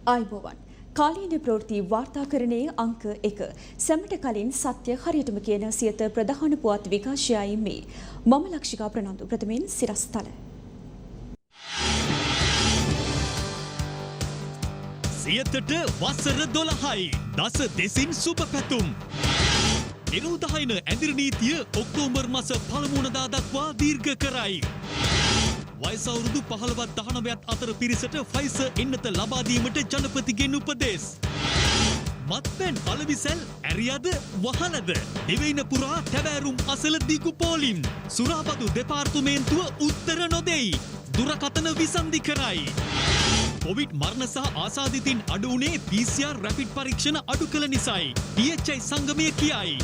ආයිබෝවන් කාලීන ප්‍රවෘත්ති වාර්තාකරණයේ අංක 1 සැමට කලින් සත්‍ය හරියටම කියන සියත ප්‍රධාන පුවත් විකාශයයි මේ මම ලක්ෂිකා ප්‍රනන්දු ප්‍රථමයෙන් සිරස්තල සියතට වසර 12යි දස දෙසින් සුබ පැතුම් නිරෝධායන ඇඳිරි නීතිය ඔක්තෝබර් මාස පළමු වනදා දක්වා දීර්ඝ කරයි. වයස අවුරුදු 15ත් 19ත් අතර පිරිසට ෆයිසර් එන්නත ලබා දීමට ජනපතිගෙන් උපදෙස්. මත්පැන් අලවිසැල් ඇරියද වහලද දෙවයින පුරා තැවෑරුම් අසල දිගු පෝලිම් සුරාබදු දෙපාර්තමේන්තුව උත්තර නොදෙයි. දුරකථන විසන්ධි කරයි. කොවිඩ් මරණ සහ ආසාදිතින් අඩු වුණේ PCR රැපිඩ් පරීක්ෂණ අඩු කළ නිසායි. PHI සංගමය කියයි.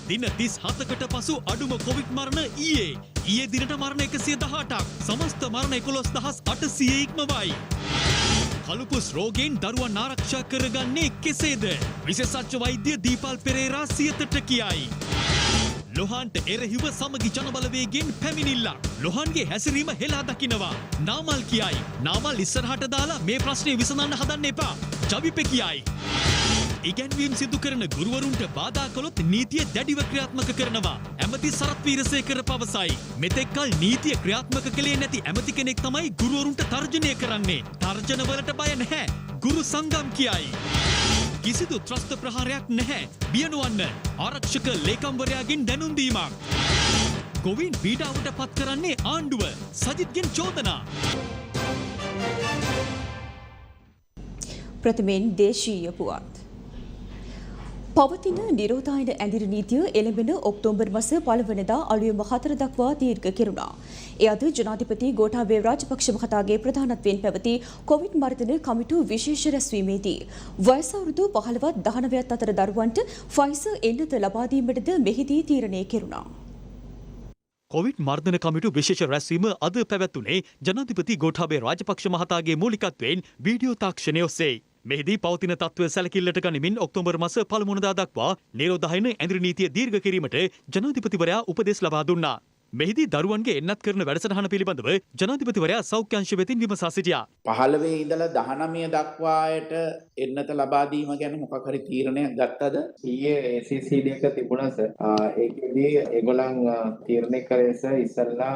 දින 37කට පසු අඩුම කොවිඩ් මරණ ඊයේ දිනට මරණ 118ක් සමස්ත මරණ 11800 ඉක්මවයි. කළුපුස් රෝගයෙන් දරුවන් ආරක්ෂා කරගන්නේ කෙසේද? විශේෂඥ වෛද්‍ය දීපල් පෙරේරා සියතට කියයි. ලොහන්ට එරෙහිව සමගි ජනබලවේගෙන් පැමිණිල්ලක්. ලොහන්ගේ හැසිරීම හෙලා දකිනවා. නාමල් කියයි. නාමල් ඉස්සරහට දාලා මේ ප්‍රශ්නේ විසඳන්න හදන්න එපා. ජවිපෙ කියයි. ඉගැන්වීම් සිදු කරන ගුරුවරුන්ට බාධා කළොත් නීතිය දැඩිව ක්‍රියාත්මක කරනවා. ඇමති සරත් වීරසේකර පවසයි. මෙතෙක්කල් නීතිය ක්‍රියාත්මක කළේ නැති ඇමති කෙනෙක් තමයි ගුරුවරුන්ට තර්ජනය කරන්නේ. තර්ජනවලට බය නැහැ. ගුරු සංගම් කියයි. කිසිදු ත්‍රස්ත ප්‍රහාරයක් නැහැ. බිය නොවන්න. ආරක්ෂක ලේකම්වරයාගෙන් දැනුම් දීමක්. ගොවීන් පීඩාවට පත් කරන්නේ ආණ්ඩුව. සජිත්ගෙන් චෝදනා. ප්‍රථමයෙන් දේශීය පුවත්. පවතින නිරෝධායන ඇඳිරි නීතිය එළඹෙන ඔක්තෝබර් මාස 1 වෙනිදා අලුයම 4 දක්වා දීර්ඝ කෙරුණා. ඒ අද ජනාධිපති ගෝඨාභය රාජපක්ෂ මහතාගේ ප්‍රධානත්වයෙන් පැවති කොවිඩ් මර්ධන කමිටු විශේෂ රැස්වීමේදී වයස අවුරුදු 15ත් 19ත් අතර දරුවන්ට ෆයිසර් එන්නත ලබා දීමටද මෙහිදී තීරණය කෙරුණා. කොවිඩ් මර්ධන කමිටු විශේෂ රැස්වීම අද පැවැත්වුණේ ජනාධිපති ගෝඨාභය රාජපක්ෂ මහතාගේ මූලිකත්වයෙන් වීඩියෝ තාක්ෂණය ඔස්සේ. මෙහිදී පවතින තත්ත්වය සැලකිල්ලට ගනිමින් ඔක්තෝබර් මාස 1 වෙනිදා දක්වා නිරෝධායන ඇඳිරි නීතිය දීර්ඝ කිරීමට ජනාධිපතිවරයා උපදෙස් ලබා දුන්නා. මෙහිදී දරුවන්ගේ එන්නත් කරන වැඩසටහන පිළිබඳව ජනාධිපතිවරයා සෞඛ්‍ය අංශ වෙතින් විමසා සිටියා. 15 ඉඳලා 19 දක්වායට එන්නත ලබා දීම ගැන මොකක් හරි තීරණයක් ගත්තද? ඊයේ ACCD එක තිබුණා සර්. ඒකෙදී ඒගොල්ලන් තීරණය කරේ සර් ඉස්සල්ලා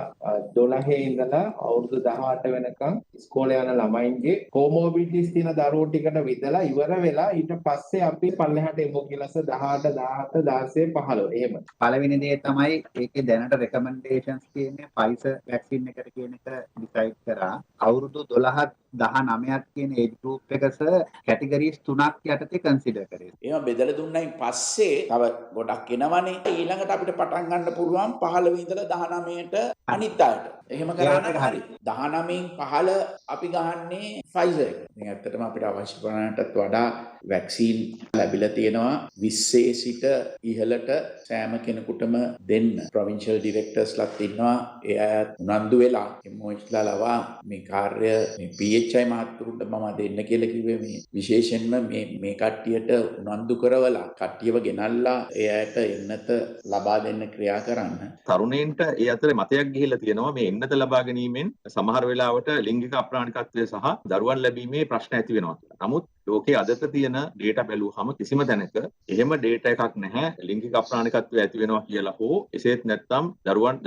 12 ඉඳලා අවුරුදු 18 වෙනකම් ඉස්කෝලේ යන ළමයින්ගේ කොමෝබිඩිටිස් තියෙන දරුවෝ ටිකට විදලා ඉවර වෙලා ඊට පස්සේ අපි පල්ලෙහාට එමු කියලා සර් 18 17 16 15 එහෙම. පළවෙනි දේ තමයි ඒකේ දැනට රෙකමන්ඩ් කියන්නේ ෆයිසර් වැක්සින් එකට කියන එක ඩිසයිඩ් කරා. අවුරුදු 12ත් 19ත් කියන ඒජ් ගෲප් එක සර් කැටගරිස් 3ක් යටතේ කන්සිඩර් කරේ. ඒවා බෙදලා දුන්නයින් පස්සේ තව ගොඩක් එනවනේ. ඊළඟට අපිට පටන් ගන්න පුළුවන් 15 ඉඳලා 19ට අනිත් අයට. එහෙම කරන්න හරි. 19න් 15 අපි ගහන්නේ ෆයිසර් එක. මේ ඇත්තටම අපිට අවශ්‍ය ප්‍රමාණයටත් වඩා වැක්සින් ලැබිලා තියෙනවා. 20 සිට ඉහළට සෑම කෙනෙකුටම දෙන්න. ප්‍රොවින්ෂල් ඩිරෙක්ටර්ස්ලාත් ඉන්නවා. ඒ අයත් උනන්දු වෙලා MOHලා ලවා මේ කාර්ය මේ PHI මහත්තුරුන්ට මම දෙන්න කියලා කිව්වේ මේ විශේෂයෙන්ම මේ කට්ටියට උනන්දු කරවලා කට්ටියව ගෙනල්ලා ඒ අයට එන්නත ලබා දෙන්න ක්‍රියා කරන්න. තරුණයින්ට ඒ අතරේ මතයක් ගිහිල්ලා තියෙනවා මේ එන්නත ලබා ගැනීමෙන් සමහර වෙලාවට ලිංගික අප්‍රාණිකත්වය සහ දරුවන් ලැබීමේ ප්‍රශ්න ඇති වෙනවා කියලා. නමුත් ලෝකයේ අදට තියෙන ඩේටා බැලුවහම කිසිම තැනක එහෙම ඩේටා එකක් නැහැ ලිංගික අප්‍රාණිකත්වය ඇති වෙනවා කියලා හෝ එසේත් නැත්නම්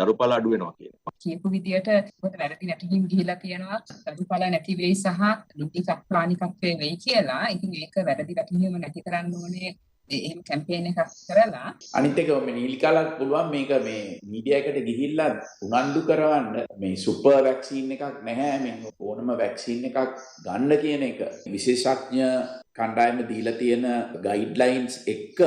දරුපල අඩු වෙනවා කියලා. කියපු විදියට ඔබට වැරදි නැතිවීම ගිහිලා තියෙනවා දරුපල නැති වෙයි සහ ලිංගික අප්‍රාණිකත්වය වෙයි කියලා. ඉතින් ඒක වැරදි වැටහීම නැති කරන්න ඕනේ. එහෙම කැම්පේන් එකක් කරලා අනිත් එක මේ නීලිකාලත් පුළුවන් මේක මේ මීඩියා එකට ගිහිල්ලා උනන්දු කරවන්න මේ සුපර් වැක්සින් එකක් නැහැ මේ ඕනම වැක්සින් එකක් ගන්න කියන එක විශේෂඥ කණ්ඩායම දීලා තියෙන ගයිඩ්ලයින්ස් එක්ක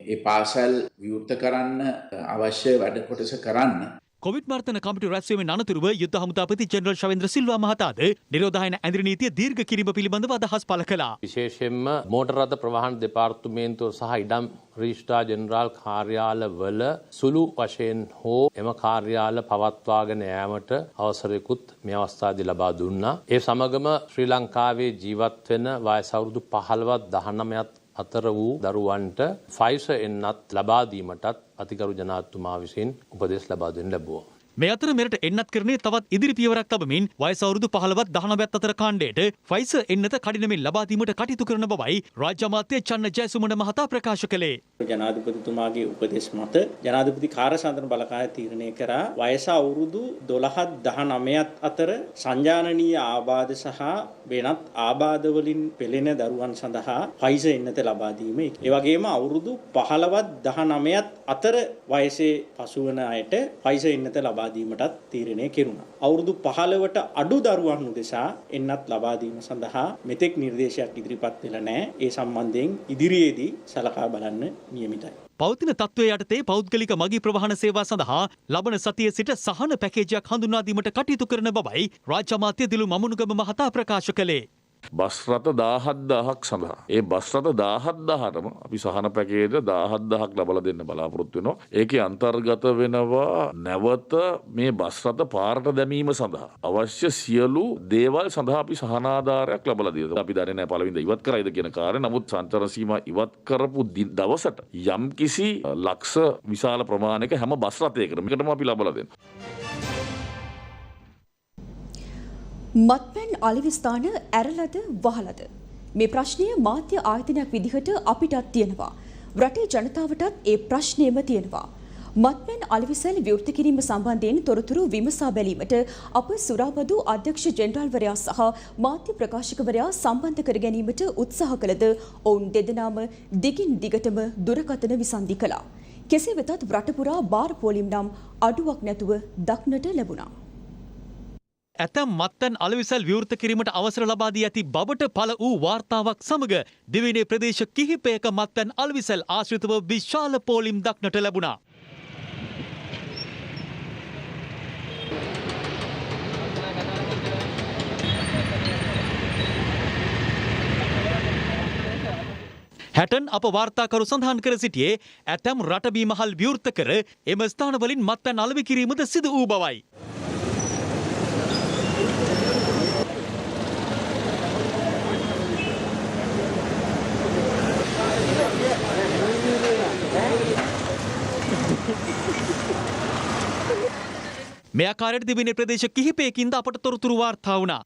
ඒ පාසල් විවෘත කරන්න අවශ්‍ය වැඩ කොටස කරන්න. කොවිඩ් මර්ධන කමිටු රැස්වීමෙන් අනතුරුව යුද්ධ හමුදාපති ජෙනරල් ශවේන්ද්‍ර සිල්වා මහතාද නිරෝධායන ඇඳිරි නීතිය දීර්ඝ කිරීම පිළිබඳව අදහස් පළ කළා. විශේෂයෙන්ම මෝටර් රථ ප්‍රවාහන දෙපාර්තමේන්තුව සහ ඉඩම් රීෂ්ඨා ජෙනරාල් කාර්යාලවල සුළු වශයෙන් හෝ එම කාර්යාල පවත්වාගෙන යාමට අවසරයකුත් මේ අවස්ථාවේදී ලබා දුන්නා. ඒ සමගම ශ්‍රී ලංකාවේ ජීවත් වෙන වයස අවුරුදු 15ත් 19ත් අතර වූ දරුවන්ට ෆයිසර් එන්නත් ලබා දීමටත් අතිගරු ජනාධිපතිතුමා විසින් උපදෙස් ලබා දෙන්න ලැබුවා. මේ අතර මෙරට එන්නත් කරන්නේ තවත් ඉදිරි පියවරක් තබමින් වයස අවුරුදු 15ත් 19ත් අතර කාණ්ඩයට ෆයිසර් එන්නත කඩිනමින් ලබා දීමට කටයුතු කරන බවයි රාජ්‍ය අමාත්‍ය චන්න ජයසුමන මහතා ප්‍රකාශ කළේ. ජනාධිපතිතුමාගේ උපදෙස් මත ජනාධිපති කාර්යසාධන බලකාය තීරණය කරා වයස අවුරුදු 12ත් 19ත් අතර සංජානනීය ආබාධ සහ වෙනත් ආබාධ වලින් පෙළෙන දරුවන් සඳහා ෆයිසර් එන්නත ලබා දීම. ඒ වගේම අවුරුදු 15ත් 19ත් අතර වයසේ පසුවන අයට ෆයිසර් එන්නත ලබා දීමටත් තීරණය කෙරුණා. අවුරුදු 15ට අඩු දරුවන් උදෙසා එන්නත් ලබා දීම සඳහා මෙතෙක් නිර්දේශයක් ඉදිරිපත් වෙලා නැහැ. ඒ සම්බන්ධයෙන් ඉදිරියේදී සලකා බලන්න නියමිතයි. පවතින තත්ත්වයේ යටතේ පෞද්ගලික මගී ප්‍රවාහන සේවා සඳහා ලබන සතියේ සිට සහන පැකේජයක් හඳුන්වා දීමට කටයුතු කරන බවයි රාජ්‍ය අමාත්‍ය දිලු මමුණුගම මහතා ප්‍රකාශ කළේ. බස් රථ 17000ක් සඳහා ඒ බස් රථ 17000ටම අපි සහන පැකේජ් 17000ක් ලබා දෙන්න බලාපොරොත්තු වෙනවා. ඒකේ අන්තර්ගත වෙනවා නැවත මේ බස් රථ පාරට දැමීම සඳහා අවශ්‍ය සියලු දේවල් සඳහා අපි සහනාධාරයක් ලබා දෙනවා. අපි දන්නේ නැහැ පළවෙනිද ඉවත් කරයිද කියන කාර්යය. නමුත් සංචාරන සීමා ඉවත් කරපු දවසට යම්කිසි ලක්ෂ විශාල ප්‍රමාණයක හැම බස් රථයකටම මේකටම අපි ලබා දෙනවා. මත්පැන් අලෙවිස්ථාන ඇරලද වහලද මේ ප්‍රශ්නය මාධ්‍ය ආයතනයක් විදිහට අපිටත් තියෙනවා. රටේ ජනතාවටත් ඒ ප්‍රශ්නයම තියෙනවා. මත්පැන් අලෙවිසැල් විවෘත කිරීම සම්බන්ධයෙන් තොරතුරු විමසා බැලීමට අප සුරාබදු අධ්‍යක්ෂ ජෙනරාල්වරයා සහ මාධ්‍ය ප්‍රකාශකවරයා සම්බන්ධ කර ගැනීමට උත්සාහ කළද ඔවුන් දෙදෙනාම දිගින් දිගටම දුරකථන විසන්ධි කළා. කෙසේ වෙතත් රට පුරා බාර් පෝලිම් නම් අඩුවක් නැතුව දක්නට ලැබුණා. ඇතැම් මත්පැන් අලෙවිසැල් විවෘත කිරීමට අවසර ලබා දී ඇති බවට පළ වූ වාර්තාවක් සමග දිවයිනේ ප්‍රදේශ කිහිපයක මත්පැන් අලෙවිසැල් ආශ්‍රිතව විශාල පෝලිම් දක්නට ලැබුණා. හැටන් අප වාර්තාකරු සඳහන් කර සිටියේ ඇතැම් රටබී මහල් විවෘත කර එම ස්ථානවලින් මත්පැන් අලෙවි කිරීමද සිදු වූ බවයි. මේ ආකාරයට දිවයිනේ ප්‍රදේශ කිහිපයකින්ද අපට තොරතුරු වාර්තා වුණා.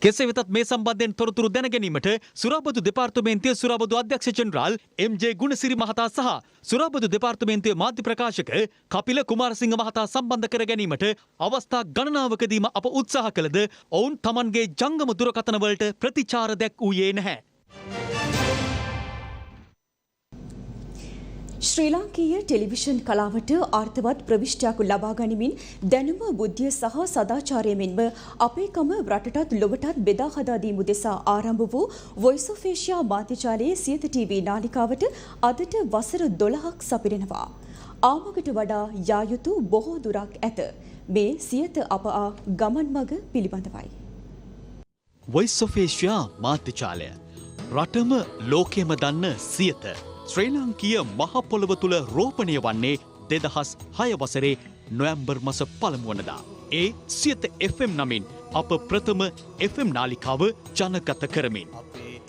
කෙසේ වෙතත් මේ සම්බන්ධයෙන් තොරතුරු දැන ගැනීමට සුරාබදු දෙපාර්තමේන්තුවේ සුරාබදු අධ්‍යක්ෂ ජෙනරාල් එම්.ජේ. ගුණසිරි මහතා සහ සුරාබදු දෙපාර්තමේන්තුවේ මාධ්‍ය ප්‍රකාශක කපිල කුමාරසිංහ මහතා සම්බන්ධ කර ගැනීමට අවස්ථා ගණනාවකදීම අප උත්සාහ කළද ඔවුන් Tamanගේ ජංගම දුරකථන වලට ප්‍රතිචාර දැක්වූයේ නැහැ. ශ්‍රී ලාංකීය ටෙලිවිෂන් කලාවට අර්ථවත් ප්‍රවිෂ්ටයක් ලබා ගනිමින් දැනුම බුද්ධිය සහ සදාචාරය මෙන්ම අපේකම රටටත් ලොවටත් බෙදා හදා දීම උදෙසා ආරම්භ වූ වොයිස් ඔෆ් ඒෂියා මාධ්‍යජාලයේ සියත ටීවී නාලිකාවට අදට වසර 12ක් සපිරෙනවා. ආමකට වඩා යා යුතු බොහෝ දුරක් ඇත. මේ සියත අප ගමන් මඟ පිළිබඳවයි. වොයිස් ඔෆ් ඒෂියා මාධ්‍යජාලය රටම ලෝකෙම දන්න සියත ශ්‍රී ලාංකීය මහ පොළව තුල රෝපණය වන්නේ 2006 වසරේ නොවැම්බර් මාස පළමු වනදා. ඒ සියත FM නමින් අප ප්‍රථම FM නාලිකාව ජනගත කරමින්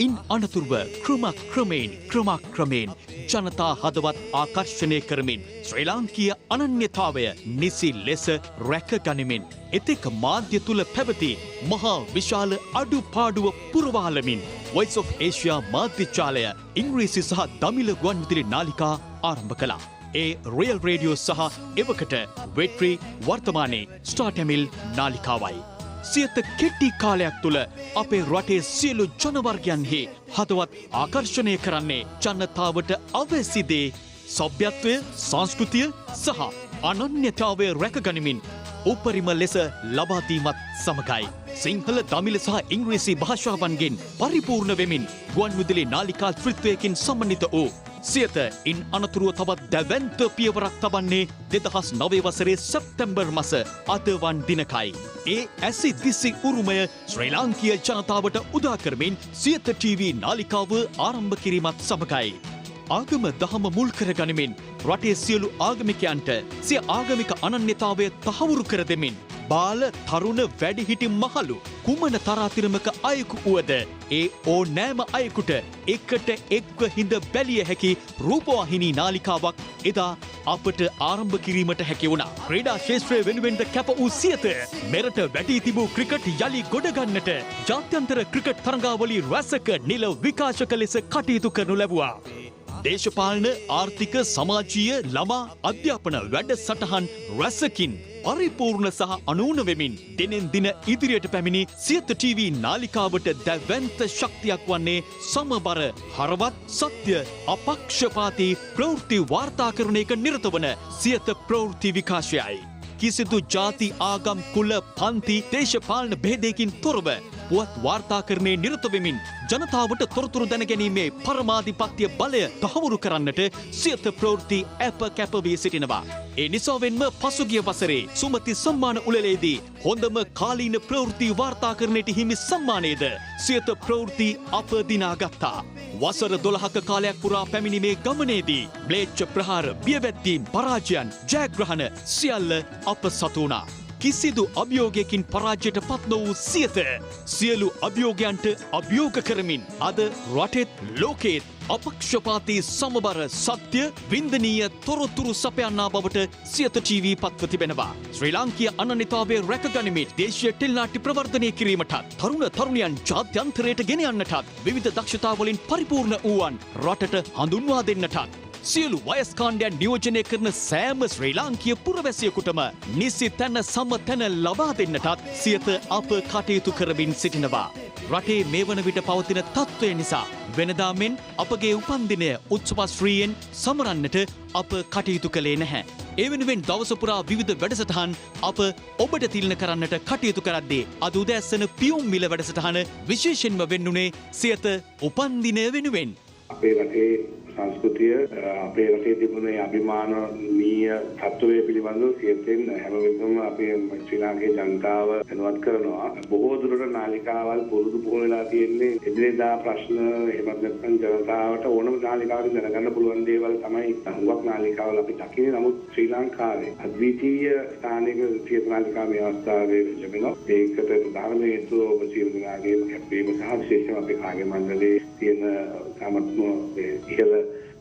ඉන් අනතුරුව ක්‍රමක්‍රමයෙන් ජනතා හදවත් ආකර්ෂණය කරමින් ශ්‍රී ලාංකීය අනන්‍යතාවය නිසි ලෙස රැක ගනිමින් එතෙක් මාධ්‍ය තුල පැවති මහා විශාල අඩුපාඩුව පුරවාලමින් වොයිස් ඔෆ් ඒෂියා මාධ්‍යජාලය ඉංග්‍රීසි සහ දමිළ ගුවන්විදුලි නාලිකා ආරම්භ කළා. ඒ රියල් රේඩියෝ සහ එවකට වෙට්‍රි වර්තමානයේ ස්ටාර් ටැමිල් නාලිකාවයි. සියත කෙටි කාලයක් තුල අපේ රටේ සියලු ජනවර්ගයන්හි හදවත් ආකර්ෂණය කරන්නේ ජනතාවට අවැසි දේ සભ્યත්වය, සංස්කෘතිය සහ අනන්‍යතාවය රැකගනිමින් උපරිම ලෙස ලබා දීමත් සමගයි. සිංහල, දමිළ සහ ඉංග්‍රීසි භාෂාවන්ගෙන් පරිපූර්ණ වෙමින් ගුවන්විදුලි නාලිකා ත්‍රිත්වයකින් සමන්විත වූ සියත ඉන් අනතුරුව තවත් දැවැන්ත පියවරක් තබන්නේ 2009 වසරේ සැප්තැම්බර් මාස අදවන් දිනකයි. ඒ ඇසි දිසි උරුමය ශ්‍රී ලාංකීය ජනතාවට උදා කරමින් සියත TV නාලිකාව ආරම්භ කිරීමත් සමගයි. ආගම දහම මුල් කර ගනිමින් රටේ සියලු ආගමිකයන්ට සිය ආගමික අනන්‍යතාවය තහවුරු කර දෙමින් බාල තරුණ වැඩිහිටි මහලු කුමන තරාතිරමක අයෙකු වුවද ඒ ඕනෑම අයෙකුට එකට එක්ව හිඳ බැලිය හැකි රූපවාහිනී නාලිකාවක් එදා අපට ආරම්භ කිරීමට හැකි වුණා. ක්‍රීඩා ශේෂ්ත්‍රය වෙනුවෙන්ද කැප වූ සියත මෙරට වැටී තිබූ ක්‍රිකට් යළි ගොඩගන්නට ජාත්‍යන්තර ක්‍රිකට් තරඟාවලි රැසක නිල විකාශක ලෙස කටයුතු කරනු ලැබුවා. දේශපාලන ආර්ථික සමාජීය ළමා අධ්‍යාපන වැඩසටහන් රැසකින් පරිපූර්ණ සහ අනූන වෙමින් දිනෙන් දින ඉදිරියට පැමිණි සියත TV නාලිකාවට දැවැන්ත ශක්තියක් වන්නේ සමබර හරවත් සත්‍ය අපක්ෂපාතී ප්‍රවෘත්ති වාර්තාකරණයක නිරත වන සියත ප්‍රවෘත්ති විකාශයයි. කිසිදු ජාති ආගම් කුල පන්ති දේශපාලන භේදයකින් තොරව පුවත් වාර්තාකරණයේ නිරත වෙමින් ජනතාවට තොරතුරු දැනගැනීමේ පරමාධිපත්‍ය බලය තහවුරු කරන්නට සියත ප්‍රවෘත්ති අප කැප වී සිටිනවා. ඒ නිසාවෙන්ම පසුගිය වසරේ සුමති සම්මාන උළෙලේදී හොඳම කාලීන ප්‍රවෘත්ති වාර්තාකරණයට හිමි සම්මානයද සියත ප්‍රවෘත්ති අප දිනාගත්තා. වසර 12ක කාලයක් පුරා පැමිණීමේ ගමනේදී ම්ලේච්ඡ ප්‍රහාර, බියවැද්දීම්, පරාජයන්, ජයග්‍රහණ සියල්ල අප සතු වුණා. කිසිදු අභියෝගයකින් පරාජයට පත් නොවූ සියත සියලු අභියෝගයන්ට අභියෝග කරමින් අද රටෙත් ලෝකෙත් අපක්ෂපාතී සමබර සත්‍ය වින්දනීය තොරතුරු සපයන්නා බවට සියත TV පත්ව තිබෙනවා. ශ්‍රී ලාංකීය අනන්‍යතාවය රැකගනිමින් දේශීය ටෙලිනාට්‍ය ප්‍රවර්ධනය කිරීමටත් තරුණ තරුණියන් ජාත්‍යන්තරයට ගෙන යන්නටත් විවිධ දක්ෂතාවලින් පරිපූර්ණ වූවන් රටට හඳුන්වා දෙන්නටත් සියලු වයස් කාණ්ඩයන් නියෝජනය කරන සෑම ශ්‍රී ලාංකීය පුරවැසියෙකුටම නිසි තැන සම තැන ලබා දෙන්නටත් සියත අප කටයුතු කරමින් සිටිනවා. රටේ මේ වන විට පවතින තත්ත්වය නිසා වෙනදා මෙන් අපගේ උපන්දිනය උත්සවශ්‍රීයෙන් සමරන්නට අප කටයුතු කළේ නැහැ. ඒ වෙනුවෙන් දවස පුරා විවිධ වැඩසටහන් අප ඔබට තිළින කරන්නට කටයුතු කරද්දී අද උදෑසන පියුම් මිල වැඩසටහන විශේෂයෙන්ම වෙන්නුනේ සියත උපන්දිනය වෙනුවෙන්. අපේ රටේ සංස්කෘතිය අපේ රටේ තිබුණේ අභිමානීය තත්ත්වය පිළිබඳව සියතෙන් හැම වෙලෙම අපේ ශ්‍රී ලාංකේය ජනතාව දැනුවත් කරනවා. බොහෝ දුරට නාලිකාවල් පුරුදු පුහුණු වෙලා තියෙන්නේ එදිනෙදා ප්‍රශ්න එහෙමත් නැත්නම් ජනතාවට ඕනම නාලිකාවකින් දැනගන්න පුළුවන් දේවල් තමයි හුඟක් නාලිකාවල් අපි දකින්නේ. නමුත් ශ්‍රී ලංකාවේ අද්විතීය ස්ථානික සියත නාලිකාව මේ අවස්ථාවේ ලැබෙනවා. ඒකට ප්‍රධානම හේතුව ඔබ සියලු දෙනාගේම කැපවීම සහ විශේෂයෙන්ම අපේ කාර්ය මණ්ඩලයේ තියෙන සමත්ම ඉහළ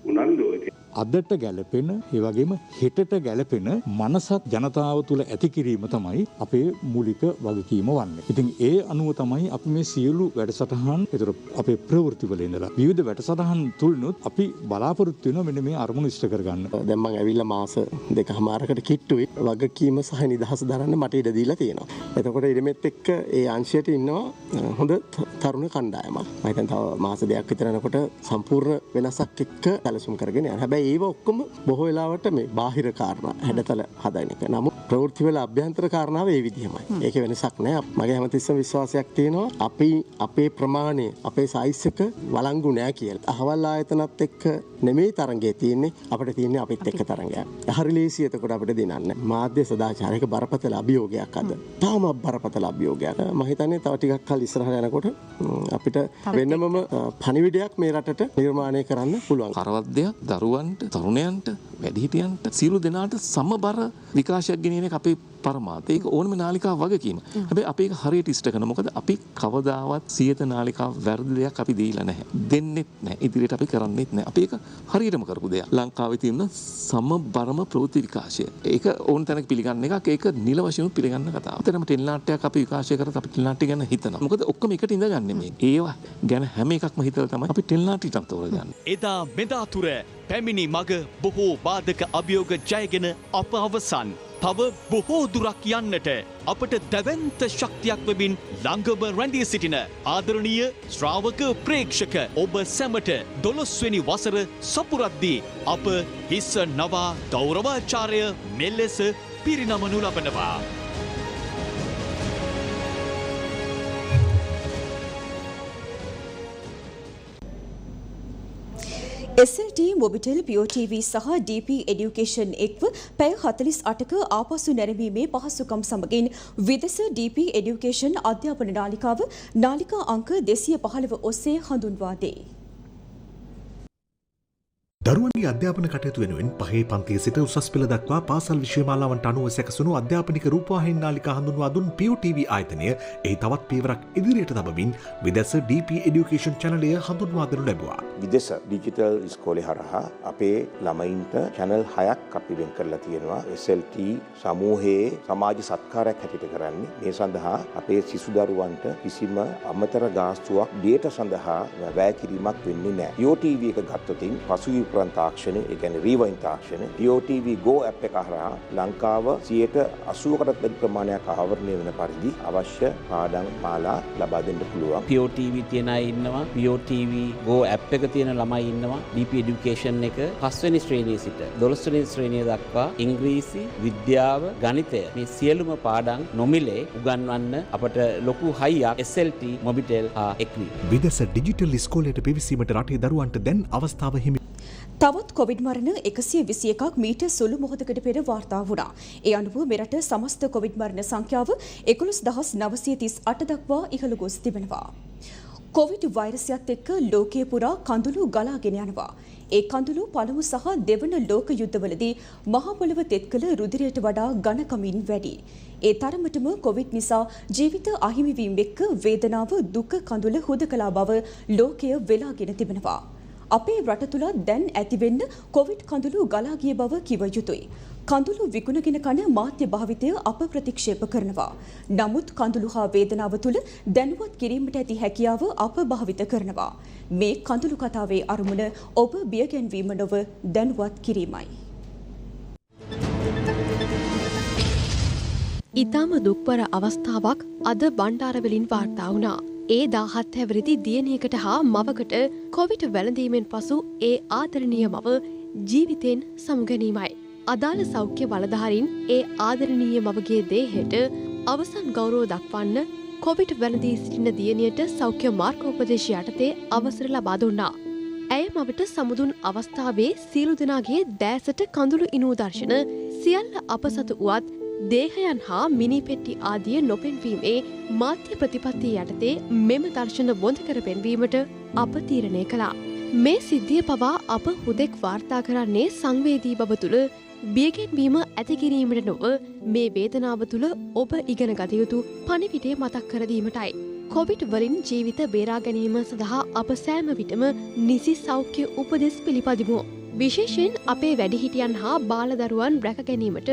උනන්දුව. අදට ගැලපෙන ඒ වගේම හෙටට ගැලපෙන මනසත් ජනතාව තුළ ඇති කිරීම තමයි අපේ මූලික වගකීම වන්නේ. ඉතින් ඒ අනුව තමයි අපි මේ සියලු වැඩසටහන් ඒතර අපේ ප්‍රවෘත්තිවල ඉඳලා විවිධ වැඩසටහන් තුලනොත් අපි බලාපොරොත්තු වෙනවා මෙන්න මේ අරමුණු ඉෂ්ට කරගන්න. දැන් මම ඇවිල්ලා මාස දෙකමාරකට කිට්ටුයි වගකීම සහ නිදහස දරන්න මට ඉඩ දීලා තියෙනවා. එතකොට ඉරමෙත් එක්ක ඒ අංශයට ඉන්නවා හොඳ තරුණ කණ්ඩායමක්. මම හිතන්නේ තව මාස දෙකක් විතර යනකොට සම්පූර්ණ වෙනසක් එක්ක සැලසුම් කරගෙන යනවා. හැබැයි ඒව ඔක්කොම බොහෝ වෙලාවට මේ බාහිර කාරණා හැඩතල හදන එක. නමුත් ප්‍රවෘත්ති වල අභ්‍යන්තර කාරණාව ඒ විදිහමයි. ඒකේ වෙනසක් නැහැ. මගේ හැමතිස්සම විශ්වාසයක් තියෙනවා අපි අපේ ප්‍රමාණය අපේ සයිස් එක වළංගු නැහැ කියලා. අහවල් ආයතනත් එක්ක නෙමෙයි තරංගයේ තියෙන්නේ අපිට තියෙන්නේ අපිත් එක්ක තරංගයක්. හරි ලේසි එතකොට අපිට දෙනන්න. මාධ්‍ය සදාචාරයක බරපතල අභියෝගයක් අද. තාම බරපතල අභියෝගයක්. මම හිතන්නේ තව ටිකක් කල් ඉස්සරහට යනකොට අපිට වෙනමම පණිවිඩයක් මේ රටට නිර්මාණය කරන්න පුළුවන්. කරවද්දයක් දරුවන්ට තරුණයන්ට වැඩිහිටියන්ට සියලු දෙනාට සමබර විකාශයක් ගෙනියන එක අපේ පරමාර්ථය. ඒක ඕනම නාලිකාවක් වගකීම. හැබැයි අපි ඒක හරියට ඉෂ්ට කරනවා. මොකද අපි කවදාවත් සියත නාලිකාව වැරදි දෙයක් අපි දීලා නැහැ. දෙන්නෙත් නැහැ. ඉදිරියට අපි කරන්නෙත් නැහැ. අපි ඒක හරියටම කරපු දෙයක්. ලංකාවේ තියෙන සමබරම ප්‍රවෘත්ති විකාශය. ඒක ඕන තැනක පිළිගන්න එකක්. ඒක නිල වශයෙන් පිළිගන්න කතාවක්. ඇත්තටම ටෙලිනාට්‍යයක් අපි විකාශය කරත් අපි ටෙලිනාට්‍ය ගැන හිතනවා. මොකද ඔක්කොම එකට ඉඳගන්නේ මේ. ඒවා ගැන හැම එකක්ම හිතලා තමයි අපි ටෙලිනාට්‍යයට තෝරගන්නේ. එදා මෙදා තුර පැමිණි මග බොහෝ බාධක අභියෝග ජයගෙන අප අවසන්. තව බොහෝ දුරක් යන්නට අපට දැවැන්ත ශක්තියක් වෙමින් ළඟම රැඳී සිටින ආදරණීය ශ්‍රාවක ප්‍රේක්ෂක ඔබ සැමට 12 වෙනි වසර සපුරද්දී අප හිස නවා ගෞරවාචාර්ය මෙලෙස පිරිනමනු ලබනවා. SLT මොබිටෙල් POTV සහ DP එඩියුකේෂන් එක්ව පැය 48ක ආපසු නැරඹීමේ පහසුකම් සමගින් විදෙස DP එඩියුකේෂන් අධ්‍යාපන නාලිකාව නාලිකා අංක 215 ඔස්සේ හඳුන්වා දෙයි. දරුවන්ගේ අධ්‍යාපන කටයුතු වෙනුවෙන් පහේ පන්තියේ සිට උසස් පෙළ දක්වා පාසල් විෂය මාලාවන්ට අනුව සැකසුණු අධ්‍යාපනික රූපවාහිනී නාලිකා හඳුන්වා දුන් POTV ආයතනය එහි තවත් පියවරක් ඉදිරියට තබමින් විදෙස DP එඩියුකේෂන් channelය හඳුන්වා දෙනු ලැබුවා. විදෙස ඩිජිටල් ඉස්කෝලේ හරහා අපේ ළමයින්ට channel 6ක් අපි වෙන් කරලා තියෙනවා. SLT සමූහයේ සමාජ සත්කාරයක් හැටියට කරන්නේ. මේ සඳහා අපේ සිසු දරුවන්ට කිසිම අමතර ගාස්තුවක් data සඳහා වැය කිරීමක් වෙන්නේ නැහැ. POTV එක ගත්තොතින් පසුගිය තාක්ෂණය, ඒ කියන්නේ රීවයින් තාක්ෂණය, POTV Go app එක හරහා ලංකාව 80%කටත් වැඩි ප්‍රමාණයක් ආවරණය වෙන පරිදි අවශ්‍ය පාඩම් මාලා ලබා දෙන්න පුළුවන්. POTV තියෙන අය ඉන්නවා, POTV Go app එක තියෙන ළමයි ඉන්නවා. DP education එක 5 වෙනි ශ්‍රේණියේ සිට 12 වෙනි ශ්‍රේණිය දක්වා ඉංග්‍රීසි, විද්‍යාව, ගණිතය මේ සියලුම පාඩම් නොමිලේ උගන්වන්න අපට ලොකු හයියක් SLT මොබිටෙල් හා එක්වී. විදෙස ඩිජිටල් ඉස්කෝලේට පිවිසීමට රටේ දරුවන්ට දැන් අවස්ථාව හිමි. තවත් කොවිඩ් මරණ 121ක් මීට සුළු මොහොතකට පෙර වාර්තා වුණා. ඒ අනුව මෙරට සමස්ත කොවිඩ් මරණ සංඛ්‍යාව 11938 දක්වා ඉහළ ගොස් තිබෙනවා. කොවිඩ් වෛරසයත් එක්ක ලෝකයේ පුරා කඳුළු ගලාගෙන යනවා. ඒ කඳුළු පළමු සහ දෙවන ලෝක යුද්ධවලදී මහ පොළව තෙත් කළ රුධිරයට වඩා ඝනකමින් වැඩි. ඒ තරමටම කොවිඩ් නිසා ජීවිත අහිමි වීම එක්ක වේදනාව දුක කඳුළ හුදකලා බව ලෝකය වෙලාගෙන තිබෙනවා. අපේ රට තුල දැන් ඇතිවෙන්න කොවිඩ් කඳුළු ගලා ගිය බව කිව යුතුයි. කඳුළු විකුණගෙන කන මාධ්‍ය භාවිතය අප ප්‍රතික්ෂේප කරනවා. නමුත් කඳුළු හා වේදනාව තුල දැනුවත් කිරීමට ඇති හැකියාව අප භාවිත කරනවා. මේ කඳුළු කතාවේ අරමුණ ඔබ බියගැන්වීම නොව දැනුවත් කිරීමයි. ඊටම දුක්බර අවස්ථාවක් අද බණ්ඩාරවලින් වාර්තා වුණා. ඒ 17 හැවිරිදි දියණියකට හා මවකට කොවිඩ් වැළඳීමෙන් පසු ඒ ආදරණීය මව ජීවිතෙන් සමුගැනීමයි. අදාළ සෞඛ්‍ය බලධාරීන් ඒ ආදරණීය මවගේ දේහයට අවසන් ගෞරව දක්වන්න කොවිඩ් වැළඳී සිටින දියණියට සෞඛ්‍ය මාර්ගෝපදේශ යටතේ අවසර ලබා දුන්නා. ඇය මවට සමුදුන් අවස්ථාවේ සියලු දෙනාගේ දෑසට කඳුළු ඉනූ දර්ශන සියල්ල අපසතු වුවත් දේහයන් හා මිනිපෙට්ටි ආදිය නොපෙන්වීමේ මාධ්‍ය ප්‍රතිපත්තිය යටතේ මෙම දර්ශන බොඳ කර පෙන්වීමට අප තීරණය කළා. මේ සිද්ධිය පවා අප හුදෙක් වාර්තා කරන්නේ සංවේදී බව තුළ බියගැන්වීම ඇති කිරීමට නොව මේ වේදනාව තුළ ඔබ ඉගෙන ගත යුතු පණිවිඩය මතක් කර දීමටයි. කොවිඩ් වලින් ජීවිත බේරා ගැනීම සඳහා අප සෑම විටම නිසි සෞඛ්‍ය උපදෙස් පිළිපදිමු. විශේෂයෙන් අපේ වැඩිහිටියන් හා බාලදරුවන් රැක ගැනීමට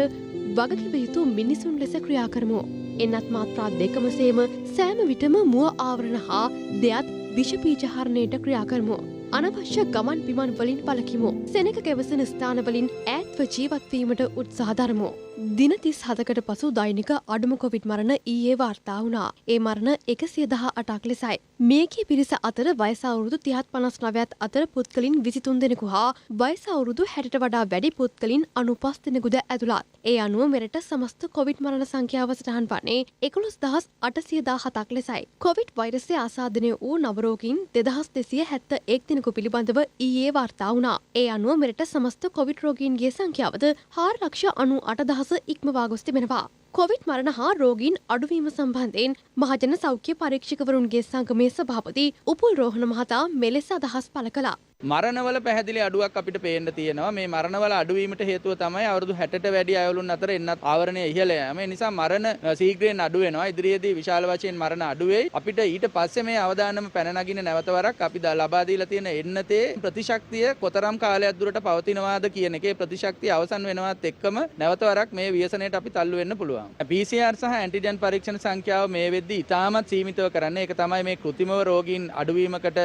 වගකිව යුතු මිනිසුන් ලෙස ක්‍රියා කරමු. එන්නත් මාත්‍රා දෙකම සේම සෑම විටම මුව ආවරණ හා දෙයත් විෂපීජහරණයට ක්‍රියා කරමු. අනවශ්‍ය ගමන් බිමන් වලින් පළකිමු. සෙනක ගැවසෙන ස්ථානවලින් ඈත්ව ජීවත්වීමට උත්සාහ දරමු. දින 37කට පසු දෛනික අඩුම කොවිඩ් මරණ ඊයේ වාර්තා වුණා. ඒ මරණ 118ක් ලෙසයි. මේකී පිරිස අතර වයස අවුරුදු 30-59ත් අතර පුද්ගලින් 23 දෙනෙකු හා වයස අවුරුදු 60ට වඩා වැඩි පුද්ගලින් 95 දෙනෙකුද ඇතුළත්. ඒ අනුව මෙරට සමස්ත කොවිඩ් මරණ සංඛ්‍යාව සටහන් වන්නේ 11817ක් ලෙසයි. කොවිඩ් වෛරසය ආසාදනය වූ නවරෝගීන් 2271 දෙනෙකු පිළිබඳව ඊයේ වාර්තා වුණා. ඒ අනුව මෙරට සමස්ත කොවිඩ් රෝගීන්ගේ සංඛ්‍යාවද 4,98,000 ඉක්මවා ගොස් තිබෙනවා. කොවිඩ් මරණ හා රෝගීන් අඩුවීම සම්බන්ධයෙන් මහජන සෞඛ්‍ය පරීක්ෂකවරුන්ගේ සංගමේ සභාපති උපුල් රෝහණ මහතා මෙලෙස අදහස් පළ කළා. මරණවල පැහැදිලි අඩුවක් අපිට පේන්න තියෙනවා. මේ මරණවල අඩුවීමට හේතුව තමයි අවුරුදු 60ට වැඩි අයවලුන් අතර එන්නත් ආවරණය ඉහළ යෑම. ඒ නිසා මරණ ශීඝ්‍රයෙන් අඩු වෙනවා. ඉදිරියේදී විශාල වශයෙන් මරණ අඩු වෙයි. අපිට ඊට පස්සේ මේ අවදානම පැන නගින නැවත වරක් අපි ලබා දීලා තියෙන එන්නතේ ප්‍රතිශක්තිය කොතරම් කාලයක් දුරට පවතිනවාද කියන එකේ ප්‍රතිශක්තිය අවසන් වෙනවත් එක්කම නැවත වරක් මේ ව්‍යසනයට අපි තල්ලු වෙන්න පුළුවන්. PCR සහ ඇන්ටිජන් පරීක්ෂණ සංඛ්‍යාව මේ වෙද්දී ඉතාමත් සීමිතව කරන්නේ. ඒක තමයි මේ කෘත්‍රිමව රෝගීන් අඩුවීමකට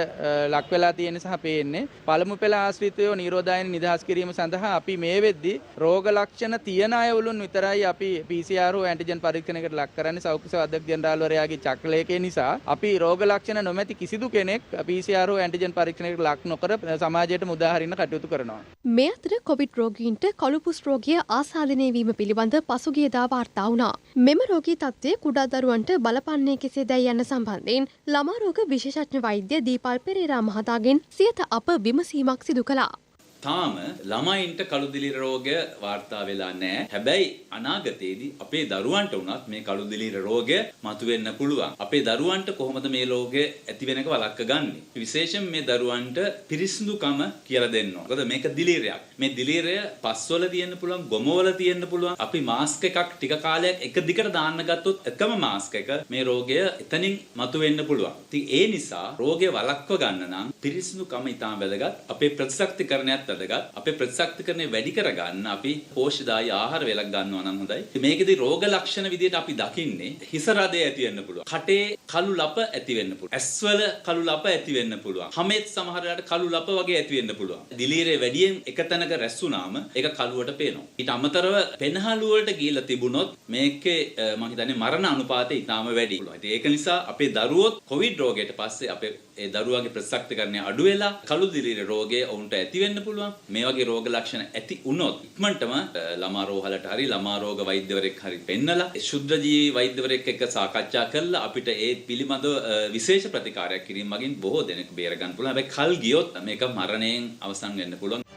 ලක් වෙලා තියෙන සහ පේන්නේ. පළමු පෙළ ආශ්‍රිතව නිරෝධායන නිදහස් කිරීම සඳහා අපි මේ වෙද්දී රෝග ලක්ෂණ තියෙන අයවලුන් විතරයි අපි PCR හෝ ඇන්ටිජන් පරීක්ෂණයකට ලක් කරන්නේ. සෞඛ්‍ය සේවා අධ්‍යක්ෂ ජෙනරාල්වරයාගේ චක්‍රලේඛයේ නිසා අපි රෝග ලක්ෂණ නොමැති කිසිදු කෙනෙක් PCR හෝ ඇන්ටිජන් පරීක්ෂණයකට ලක් නොකර සමාජයට මුදා හරින්න කටයුතු කරනවා. මේ අතර කොවිඩ් රෝගීන්ට කළුපුස් රෝගය ආසාදනය වීම පිළිබඳ පසුගියදා වාර්තා වුණා. මෙම රෝගී තත්ත්වය කුඩා දරුවන්ට බලපන්නේ කෙසේදැයි යන සම්බන්ධයෙන් ළමා රෝග විශේෂඥ වෛද්‍ය දීපල් පෙරේරා මහතාගෙන් සියත අප විමසීමක් සිදු කළා. තාම ළමයින්ට කළුදිලි රෝගය වාර්තා වෙලා නැහැ. හැබැයි අනාගතයේදී අපේ දරුවන්ට උනත් මේ කළුදිලි රෝගය මතුවෙන්න පුළුවන්. අපේ දරුවන්ට කොහොමද මේ රෝගය ඇති වෙනක වළක්ව ගන්නෙ? විශේෂයෙන් මේ දරුවන්ට පිරිසිදුකම කියලා දෙන්න ඕන. මොකද මේක දිලීරයක්. මේ දිලීරය පස්වල තියෙන්න පුළුවන්, ගොමවල තියෙන්න පුළුවන්. අපි මාස්ක් එකක් ටික කාලයක් එක දිගට දාන්න ගත්තොත් එකම මාස්ක් එක මේ රෝගය එතනින් මතුවෙන්න පුළුවන්. ඉතින් ඒ නිසා රෝගය වළක්ව ගන්න නම් පිරිසිදුකම ඉතාම වැදගත්. අපේ ප්‍රතිශක්තිකරණයත් වැදගත්. අපේ ප්‍රතිශක්තිකරණය වැඩි කරගන්න අපි පෝෂ්‍යදායී ආහාර වේලක් ගන්නවා නම් හොඳයි. ඉතින් මේකෙදි රෝග ලක්ෂණ විදිහට අපි දකින්නේ හිස රදේ ඇති වෙන්න පුළුවන්. කටේ කළු ලප ඇති වෙන්න පුළුවන්. ඇස්වල කළු ලප ඇති වෙන්න පුළුවන්. හමෙත් සමහර වෙලාවට කළු ලප වගේ ඇති වෙන්න පුළුවන්. දිලීරේ වැඩියෙන් එක තැනක රැස් වුණාම ඒක කළුවට පේනවා. ඊට අමතරව පෙනහළු වලට ගිහිලා තිබුණොත් මේකේ මම හිතන්නේ මරණ අනුපාතය ඉතාම වැඩි. ඉතින් ඒක නිසා අපේ දරුවොත් කොවිඩ් රෝගයට පස්සේ අපේ ඒ දරුවාගේ ප්‍රතිශක්තිකරණය අඩු වෙලා කළු දිලීර රෝගය ඔවුන්ට ඇති වෙන්න පුළුවන්. මේ වගේ රෝග ලක්ෂණ ඇති වුණොත් ඉක්මනටම ළමා රෝහලට හරි ළමා රෝග වෛද්‍යවරයෙක් හරි පෙන්නලා ශුද්ධ ජීවි වෛද්‍යවරයෙක් එක්ක සාකච්ඡා කරලා අපිට ඒ පිළිබඳව විශේෂ ප්‍රතිකාරයක් කිරීම මගින් බොහෝ දෙනෙක් බේර ගන්න පුළුවන්. හැබැයි කල් ගියොත් මේක මරණයෙන් අවසන් වෙන්න පුළුවන්.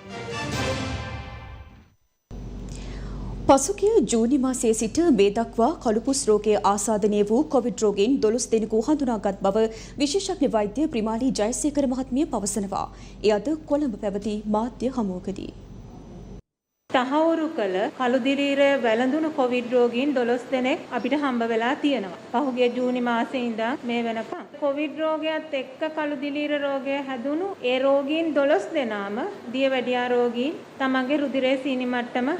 පසුගිය ජූනි මාසයේ සිට මේ දක්වා කළුපුස් රෝගයේ ආසාදනය වූ කොවිඩ් රෝගීන් 12 දෙනෙකු හඳුනාගත් බව විශේෂඥ වෛද්‍ය ප්‍රිමාලී ජයසේකර මහත්මිය පවසනවා. එය අද කොළඹ පැවති මාධ්‍ය හමුවකදී තහවුරු කළ කළුදිරීරය වැළඳුණු කොවිඩ් රෝගීන් 12 දෙනෙක් අපිට හම්බ වෙලා තියෙනවා. පහුගිය ජූනි මාසයේ ඉඳන් මේ වෙනකම් කොවිඩ් රෝගයත් එක්ක කළුදිරීර රෝගය හැදුණු ඒ රෝගීන් 12 දෙනාම දියවැඩියා රෝගීන් තමන්ගේ රුධිරයේ සීනි මට්ටම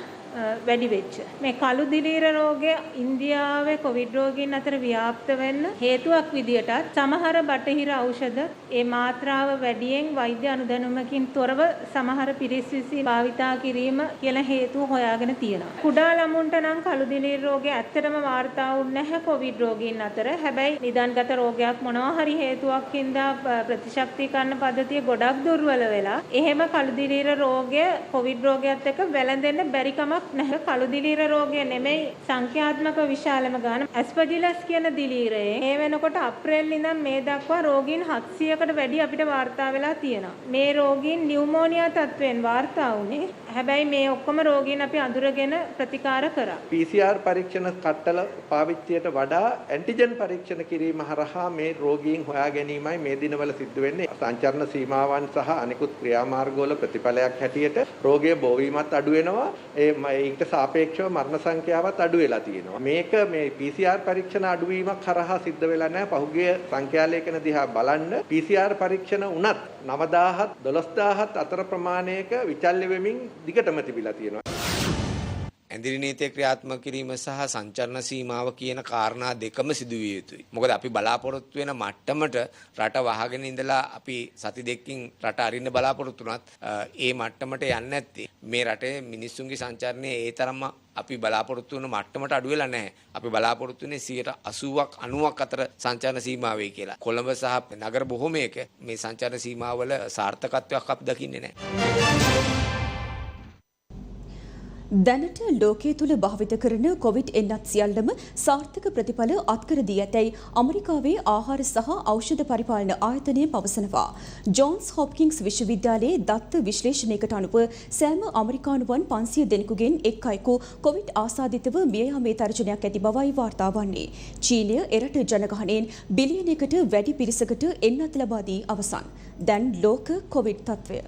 වැඩි වෙච්ච. මේ කළු දිලීර රෝගය ඉන්දියාවේ කොවිඩ් රෝගීන් අතර ව්‍යාප්ත වෙන්න හේතුවක් විදියටත් සමහර බටහිර ඖෂධ ඒ මාත්‍රාව වැඩියෙන් වෛද්‍ය අනුදැනුමකින් තොරව සමහර පිරිස් විසින් භාවිතා කිරීම කියලා හේතු හොයාගෙන තියෙනවා. කුඩා ළමුන්ට නම් කළු දිලීර රෝගය ඇත්තටම වාර්තා වුනේ නැහැ කොවිඩ් රෝගීන් අතර. හැබැයි නිදාන්ගත රෝගයක් මොනවා හරි හේතුවක් හින්දා ප්‍රතිශක්තිකරණ පද්ධතිය ගොඩක් දුර්වල වෙලා එහෙම කළු දිලීර රෝගය කොවිඩ් රෝගයත් එක්ක වැළඳෙන්න බැරි කමක් නැහැ. කළු දිලීර රෝගය නෙමෙයි සංඛ්‍යාත්මක විශාලම ගාන ඇස්පර්ජිලස් කියන දිලීරයේ මේ වෙනකොට අප්‍රේල් ඉඳන් මේ දක්වා රෝගීන් 700කට වැඩි අපිට වාර්තා වෙලා තියෙනවා. මේ රෝගීන් නියුමෝනියා තත්ත්වයෙන් වාර්තා වුණේ. හැබැයි මේ ඔක්කොම රෝගීන් අපි අඳුරගෙන ප්‍රතිකාර කරා. PCR පරීක්ෂණ කට්ටල පාවිච්චියට වඩා ඇන්ටිජන් පරීක්ෂණ කිරීම හරහා මේ රෝගීන් හොයා ගැනීමයි මේ දිනවල සිද්ධ වෙන්නේ. සංචරණ සීමාවන් සහ අනිකුත් ක්‍රියාමාර්ගවල ප්‍රතිඵලයක් හැටියට රෝගයේ බෝවීමත් අඩු වෙනවා. ඊට සාපේක්ෂව මරණ සංඛ්‍යාවත් අඩු වෙලා තියෙනවා. මේක මේ PCR පරීක්ෂණ අඩුවීමක් කරහා සිද්ධ වෙලා නැහැ. පහුගිය සංඛ්‍යාලේඛන දිහා බලන්න PCR පරීක්ෂණ උනත් 9000ත් 12000ත් අතර ප්‍රමාණයක විචල්්‍ය වෙමින් දිගටම තිබිලා තියෙනවා. ඇඳිරි නීතිය ක්‍රියාත්මක කිරීම සහ සංචරණ සීමාව කියන කාරණා දෙකම සිදු විය යුතුයි. මොකද අපි බලාපොරොත්තු වෙන මට්ටමට රට වහගෙන ඉඳලා අපි සති දෙකකින් රට අරින්න බලාපොරොත්තු වුණත් ඒ මට්ටමට යන්නේ නැත්තේ මේ රටේ මිනිස්සුන්ගේ සංචරණය ඒ තරම්ම අපි බලාපොරොත්තු වෙන මට්ටමට අඩු වෙලා නැහැ. අපි බලාපොරොත්තු වෙන්නේ 80ක් 90ක් අතර සංචාරන සීමාවේ කියලා. කොළඹ සහ නගර බොහෝමයක මේ සංචාරන සීමාවල සාර්ථකත්වයක් අපි දකින්නේ නැහැ. දැනට ලෝකයේ තුල භාවිත කරන කොවිඩ් එන්නත් සියල්ලම සාර්ථක ප්‍රතිඵල අත්කර දී ඇතැයි ඇමරිකාවේ ආහාර සහ ඖෂධ පරිපාලන ආයතනය පවසනවා. ජෝන්ස් හොප්කින්ස් විශ්වවිද්‍යාලයේ දත්ත විශ්ලේෂණයකට අනුව සෑම ඇමරිකානුවන් 500 දෙනෙකුගෙන් එක් අයෙකු කොවිඩ් ආසාදිතව මිය යාමේ තර්ජනයක් ඇති බවයි වාර්තා වන්නේ. චීනය එරට ජනගහනයෙන් බිලියනයකට වැඩි පිරිසකට එන්නත් ලබා දී අවසන්. දැන් ලෝක කොවිඩ් තත්ත්වය.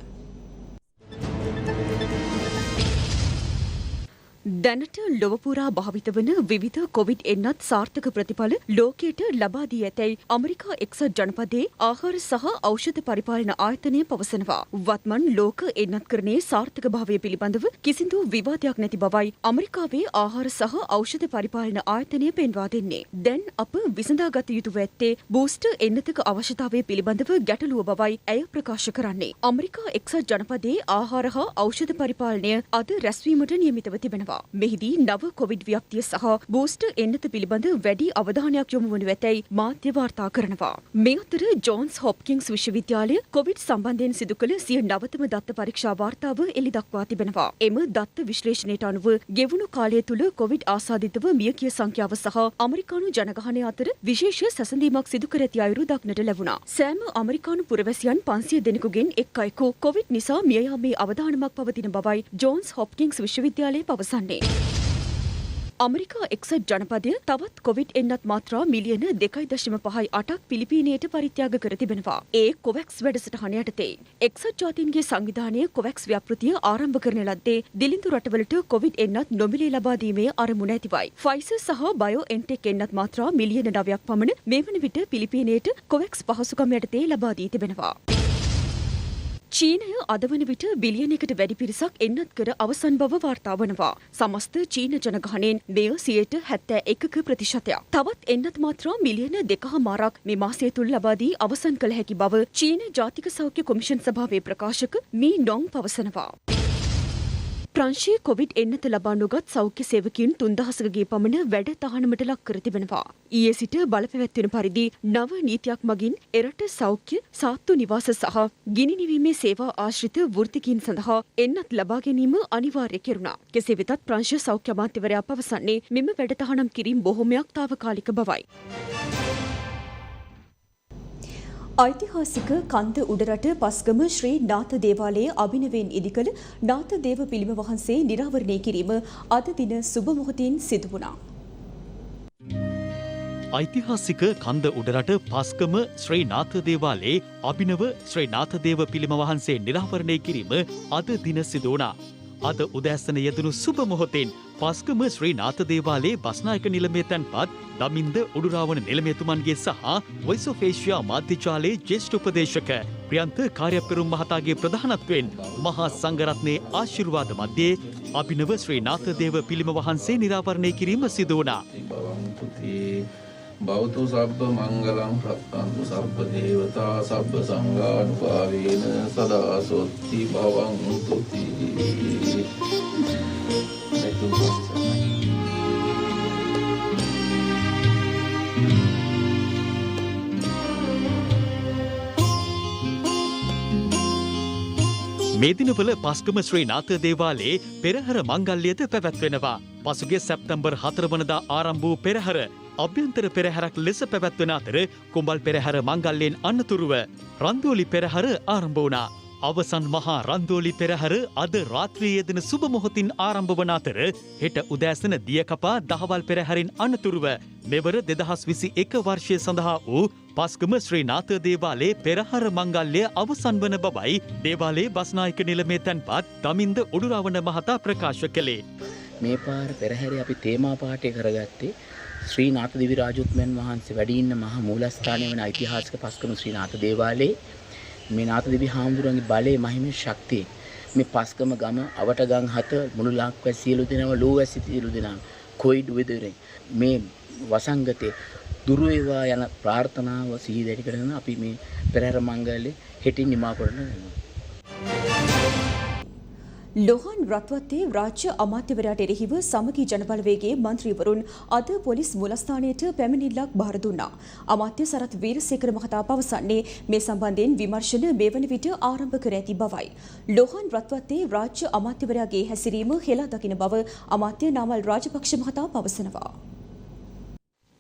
දැනට ලොව පුරා භාවිත වන විවිධ කොවිඩ් එන්නත් සාර්ථක ප්‍රතිඵල ලෝකයට ලබා දී ඇතැයි ඇමරිකා එක්සත් ජනපදයේ ආහාර සහ ඖෂධ පරිපාලන ආයතනය පවසනවා. වත්මන් ලෝක එන්නත්කරණයේ සාර්ථකභාවය පිළිබඳව කිසිදු විවාදයක් නැති බවයි ඇමරිකාවේ ආහාර සහ ඖෂධ පරිපාලන ආයතනය පෙන්වා දෙන්නේ. දැන් අප විසඳාගත යුතුව ඇත්තේ බූස්ටර් එන්නතක අවශ්‍යතාවය පිළිබඳව ගැටලුව බවයි ඇය ප්‍රකාශ කරන්නේ. ඇමරිකා එක්සත් ජනපදයේ ආහාර හා ඖෂධ පරිපාලනය අද රැස්වීමට නියමිතව තිබෙනවා. මෙහිදී නව කොවිඩ් ව්‍යාප්තිය සහ බූස්ටර් එන්නත පිළිබඳ වැඩි අවධානයක් යොමු වනු ඇතැයි මාධ්‍ය වාර්තා කරනවා. මේ අතර ජෝන්ස් හොප්කින්ස් විශ්වවිද්‍යාලය කොවිඩ් සම්බන්ධයෙන් සිදු කළ සිය නවතම දත්ත පරීක්ෂා වාර්තාව එළි දක්වා තිබෙනවා. එම දත්ත විශ්ලේෂණයට අනුව ගෙවුණු කාලය තුළ කොවිඩ් ආසාදිතව මියගිය සංඛ්‍යාව සහ අමරිකානු ජනගහනය අතර විශේෂ සැසඳීමක් සිදු කර ඇති අයුරු දක්නට ලැබුණා. සෑම අමරිකානු පුරවැසියන් 500 දෙනෙකුගෙන් එක් අයෙකු කොවිඩ් නිසා මිය යාමේ අවදානමක් පවතින බවයි ජෝන්ස් හොප්කින්ස් විශ්වවිද්‍යාලය පවසන්නේ. අමරිකා එක්සත් ජනපදය තවත් කොවිඩ් එන්නත් මාත්‍රා මිලියන 2.58ක් පිලිපීනයට පරිත්‍යාග කර තිබෙනවා. ඒ කොවැක්ස් වැඩසටහන යටතේ එක්සත් ජාතීන්ගේ සංවිධානය කොවැක්ස් ව්‍යාපෘතිය ආරම්භ කරන ලද්දේ දිලිඳු රටවලට කොවිඩ් එන්නත් නොමිලේ ලබා දීමේ අරමුණ ඇතිවයි. ෆයිසර් සහ බයෝඑන්ටෙක් එන්නත් මාත්‍රා මිලියන 9ක් පමණ මේ වන විට පිලිපීනයට කොවැක්ස් පහසුකම් යටතේ ලබා දී තිබෙනවා. චීනය අද වන විට බිලියනයකට වැඩි පිරිසක් එන්නත් කර අවසන් බව වාර්තා වනවා. සමස්ත චීන ජනගහනයෙන් මෙය 71%. තවත් එන්නත් මාත්‍රා මිලියන 2.5ක් මේ මාසය තුළ ලබා දී අවසන් කළ හැකි බව චීන ජාතික සෞඛ්‍ය කොමිෂන් සභාවේ ප්‍රකාශක මී ඩොං පවසනවා. ප්‍රංශයේ කොවිඩ් එන්නත ලබා නොගත් සෞඛ්‍ය සේවකයන් 3000කගේ පමණ වැඩ තහනමට ලක් කර තිබෙනවා. ඊයේ සිට බලපැවැත්වෙන පරිදි නව නීතියක් මගින් එරට සෞඛ්‍ය සාත්තු නිවාස සහ ගිනි නිවීමේ සේවා ආශ්‍රිත වෘත්තිකීන් සඳහා එන්නත් ලබා ගැනීම අනිවාර්ය කෙරුණා. කෙසේ වෙතත් ප්‍රංශ සෞඛ්‍ය අමාත්‍යවරයා පවසන්නේ මෙම වැඩ තහනම් කිරීම බොහොමයක් తాවකාලික බවයි. ඓතිහාසික කන්ද උඩරට පස්ගම ශ්‍රී නාථ දේවාලයේ අභිනවයෙන් ඉදිකළ නාථ දේව පිළිම වහන්සේ නිරාවරණය කිරීම අද දින සුබ මොහොතින් සිදු වුණා. ඓතිහාසික කන්ද උඩරට පස්ගම ශ්‍රී නාථ දේවාලයේ අභිනව ශ්‍රී නාථ දේව පිළිම වහන්සේ නිරාවරණය කිරීම අද දින සිදු වුණා. අද උදෑසන යෙදුණු සුබ මොහොතෙන් පස්ගම ශ්‍රී නාථ දේවාලයේ බස්නායක නිලමේ තැන්පත් දමින්ද උඩුරාවන නිලමේතුමන්ගේ සහ වොයිස් ඔෆ් ඒෂියා මාධ්‍යජාලයේ ජ්‍යෙෂ්ඨ උපදේශක ප්‍රියන්ත කාර්යපෙරුම් මහතාගේ ප්‍රධානත්වයෙන් මහා සංඝරත්නයේ ආශිර්වාද මැද්දේ අභිනව ශ්‍රී නාථ දේව පිළිම වහන්සේ නිරාවරණය කිරීම සිදු වුණා. බෞද්ධ සබ්බ මංගලං රක්ඛන්තු සබ්බ දේවතා සබ්බ සංඝානුභාවේන සදා සොත්ති භවං තුති. මේ දිනවල පස්ගම ශ්‍රී නාථ දේවාලයේ පෙරහර මංගල්‍යද පැවැත්වෙනවා. පසුගිය සැප්තැම්බර් 4 වනදා ආරම්භ වූ පෙරහර අභ්‍යන්තර පෙරහැරක් ලෙස පැවැත්වෙන අතර කුඹල් පෙරහැර මංගල්‍යයෙන් අනතුරුව රන්දෝලි පෙරහැර ආරම්භ වුණා. අවසන් මහා රන්දෝලි පෙරහැර අද රාත්‍රියේ යෙදෙන සුබ මොහොතින් ආරම්භ වන අතර හෙට උදෑසන දියකපා දහවල් පෙරහැරින් අනතුරුව මෙවර 2021 වර්ෂය සඳහා වූ පස්ගම ශ්‍රී නාථ දේවාලයේ පෙරහර මංගල්‍ය අවසන් වන බවයි දේවාලයේ බස්නායක නිලමේ තැන්පත් දමින්ද උඩුරාවන මහතා ප්‍රකාශ කළේ. මේ පාර පෙරහැරේ අපි තේමා පාඨය කරගත්තේ ශ්‍රී නාථ දිවි රාජෝත්මයන් වහන්සේ වැඩ ඉන්න මහා මූලස්ථානය වන ඓතිහාසික පස්ගම ශ්‍රී නාථ දේවාලයේ මේ නාථ දිවි හාමුදුරන්ගේ බලයේ මහිමේ ශක්තිය මේ පස්ගම ගම අවටගම් 7 මුළු ලක්වැසි සියලු දෙනාම ලෝවැසි සියලු දෙනාම කොයිඩ් වෙදරේ මේ වසංගතේ දුරු වේවා යන ප්‍රාර්ථනාව සිහි දැඩි කරගෙන අපි මේ පෙරහැර මංගල්‍ය හෙටින් නිමා කරනවා. ලෝහන් රත්වත්තේ රාජ්‍ය අමාත්‍යවරයාට එරෙහිව සමගී ජනබලවේගයේ මන්ත්‍රීවරුන් අද පොලිස් මුලස්ථානයට පැමිණිල්ලක් බාර දුන්නා. අමාත්‍ය සරත් වීරසේකර මහතා පවසන්නේ මේ සම්බන්ධයෙන් විමර්ශන මේ වන විට ආරම්භ කර ඇති බවයි. ලෝහන් රත්වත්තේ රාජ්‍ය අමාත්‍යවරයාගේ හැසිරීම හෙලා දකින බව අමාත්‍ය නාමල් රාජපක්ෂ මහතා පවසනවා.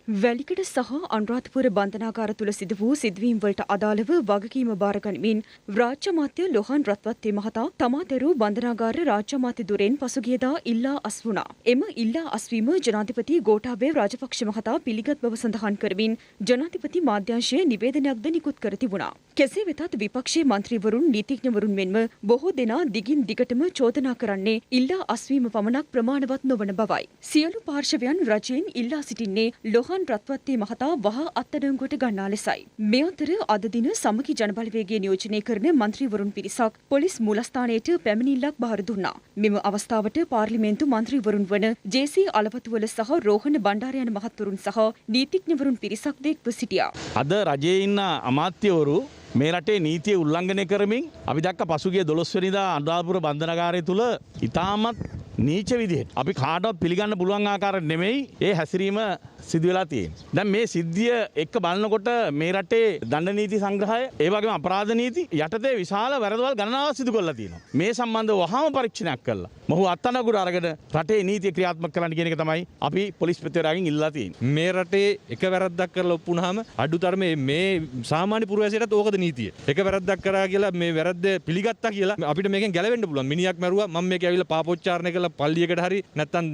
වැලිකඩ සහ අනුරාධපුර බන්ධනාගාර තුළ සිදු වූ සිදුවීම් වලට අදාළව වගකීම බාර ගනිමින් රාජ්‍ය අමාත්‍ය ලෝහන් රත්වත්තේ මහතා තමා දැරූ බන්ධනාගාර රාජ්‍ය අමාත්‍ය දුරෙන් පසුගියදා ඉල්ලා අස් වුණා. එම ඉල්ලා අස්වීම ජනාධිපති ගෝඨාභය රාජපක්ෂ මහතා පිළිගත් බව සඳහන් කරමින් ජනාධිපති මාධ්‍යංශය නිවේදනයක්ද නිකුත් කර තිබුණා. කෙසේ වෙතත් විපක්ෂයේ මන්ත්‍රීවරුන් නීතිඥවරුන් මෙන්ම බොහෝ දෙනා දිගින් දිගටම චෝදනා කරන්නේ ඉල්ලා අස්වීම පමණක් ප්‍රමාණවත් නොවන බවයි. සියලු පාර්ශවයන් රජයෙන් ඉල්ලා සිටින්නේ ලෝහන් රත්වත්තේ මහතා වහ අත්අඩංගුවට ගන්නා ලෙසයි. මේ අතර අද දින සමගි ජනබලවේගය නියෝජනය කරන මන්ත්‍රීවරුන් පිරිසක් පොලිස් මූලස්ථානයට පැමිණිල්ලක් බාර දුන්නා. මෙම අවස්ථාවට පාර්ලිමේන්තු මන්ත්‍රීවරුන් වන ජේ.සී. අලවතුවල සහ රෝහණ බණ්ඩාර යන මහත්වරුන් සහ නීතිඥවරුන් පිරිසක්ද එක්ව සිටියා. අද රජයේ ඉන්න අමාත්‍යවරු මේ රටේ නීතිය උල්ලංඝනය කරමින් අපි දැක්ක පසුගිය 12 වෙනිදා අනුරාධපුර බන්ධනාගාරය තුල ඉතාමත් නීච විදිහට අපි කාටවත් පිළිගන්න පුළුවන් ආකාරයට නෙමෙයි ඒ හැසිරීම සිදු වෙලා තියෙන්නේ. දැන් මේ සිද්ධිය එක්ක බලනකොට මේ රටේ දණ්ඩ නීති සංග්‍රහය ඒ වගේම අපරාධ නීති යටතේ විශාල වැරදවල් ගණනාවක් සිදු කරලා තියෙනවා. මේ සම්බන්ධව වහාම පරීක්ෂණයක් කළා. මොහු අත්අඩංගුවට අරගෙන රටේ නීතිය ක්‍රියාත්මක කරන්න කියන එක තමයි අපි පොලිස් ප්‍රතිවරයාගෙන් ඉල්ලලා තියෙන්නේ. මේ රටේ එක වැරද්දක් කරලා ඔප්පු වුණාම අඩුතරමේ මේ සාමාන්‍ය පුරවැසියටත් ඕකද නීතිය. එක වැරද්දක් කරා කියලා මේ වැරද්ද පිළිගත්තා කියලා අපිට මේකෙන් ගැලවෙන්න පුළුවන්. මිනිහක් මැරුවා මම මේක ඇවිල්ලා පාපොච්චාරණය කරලා පල්ලියකට හරි නැත්නම්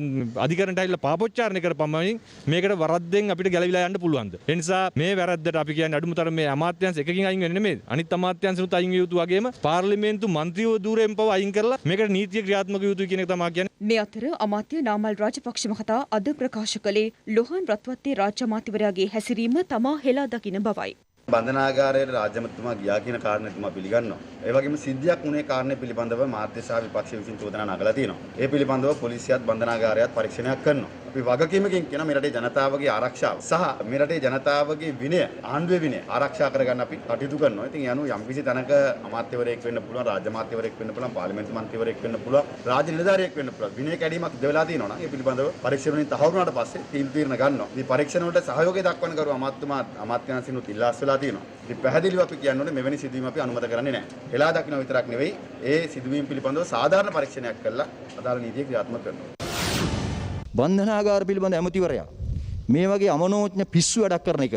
අධිකරණයට ඇවිල්ලා පාපොච්චාරණය කරපම්මමින් මේකට වරද්දෙන් අපිට ගැලවිලා යන්න පුළුවන්ද? ඒ නිසා මේ වැරද්දට අපි කියන්නේ අඩුමතරම මේ අමාත්‍යාංශ එකකින් අයින් වෙන්නේ නෙමෙයි. අනිත් අමාත්‍යාංශනුත් අයින් විය යුතු වගේම පාර්ලිමේන්තු මන්ත්‍රීව දූරෙන් පව අයින් කරලා මේකට නීතිය ක්‍රියාත්මක යුතුයි කියන එක තමයි කියන්නේ. මේ අතර අමාත්‍ය නාමල් රාජපක්ෂ මහතා අද ප්‍රකාශ කළේ ලොහන් රත්වත්තේ රාජ්‍ය අමාත්‍යවරයාගේ හැසිරීම තමා හෙලා දකින බවයි. බන්ධනාගාරයට රාජ්‍යමතුමා ගියා කියන කාරණේ තුමා පිළිගන්නවා. ඒ වගේම සිද්ධියක් වුණේ කාරණේ පිළිබඳව මාධ්‍ය සහ විපක්ෂ විසින් චෝදනා නගලා තියෙනවා. ඒ පිළිබඳව පොලිසියත් බන්ධනාගාරයත් පරීක්ෂණයක් කරනවා. අපි වගකීමකින් කියන මේ රටේ ජනතාවගේ ආරක්ෂාව සහ මේ රටේ ජනතාවගේ විනය ආණ්ඩුවේ විනය ආරක්ෂා කරගන්න අපි කටයුතු කරනවා. ඉතින් ඒ අනුව යම්කිසි තැනක අමාත්‍යවරයෙක් වෙන්න පුළුවන්, රාජ්‍ය අමාත්‍යවරයෙක් වෙන්න පුළුවන්, පාර්ලිමේන්තු මන්ත්‍රීවරයෙක් වෙන්න පුළුවන්, රාජ්‍ය නිලධාරියෙක් වෙන්න පුළුවන්. විනය කැඩීමක් දෙවලා තියෙනවා නම් ඒ පිළිබඳව පරීක්ෂණ වලින් තහවුරු වුණාට පස්සේ තීරණ ගන්නවා. මේ පරීක්ෂණ වලට සහයෝගය දක්වන කරු අමාත්‍යාංශිනුත් ඉල්ලාස් වෙලා තියෙනවා. ඉතින් පැහැදිලිව අපි කියන්නේ මෙවැනි සිදුවීම් අපි අනුමත කරන්නේ නැහැ. එලා දකින්න විතරක් නෙවෙයි ඒ සිදුවීම් පිළිබඳව සාධාරණ පරීක්ෂණයක් කරලා අදාළ නීතිය ක්‍රියාත්මක කරනවා. බන්ධනාගාර පිළිබඳ ඇමතිවරයා මේ වගේ අමනෝඥ පිස්සු වැඩක් කරන එක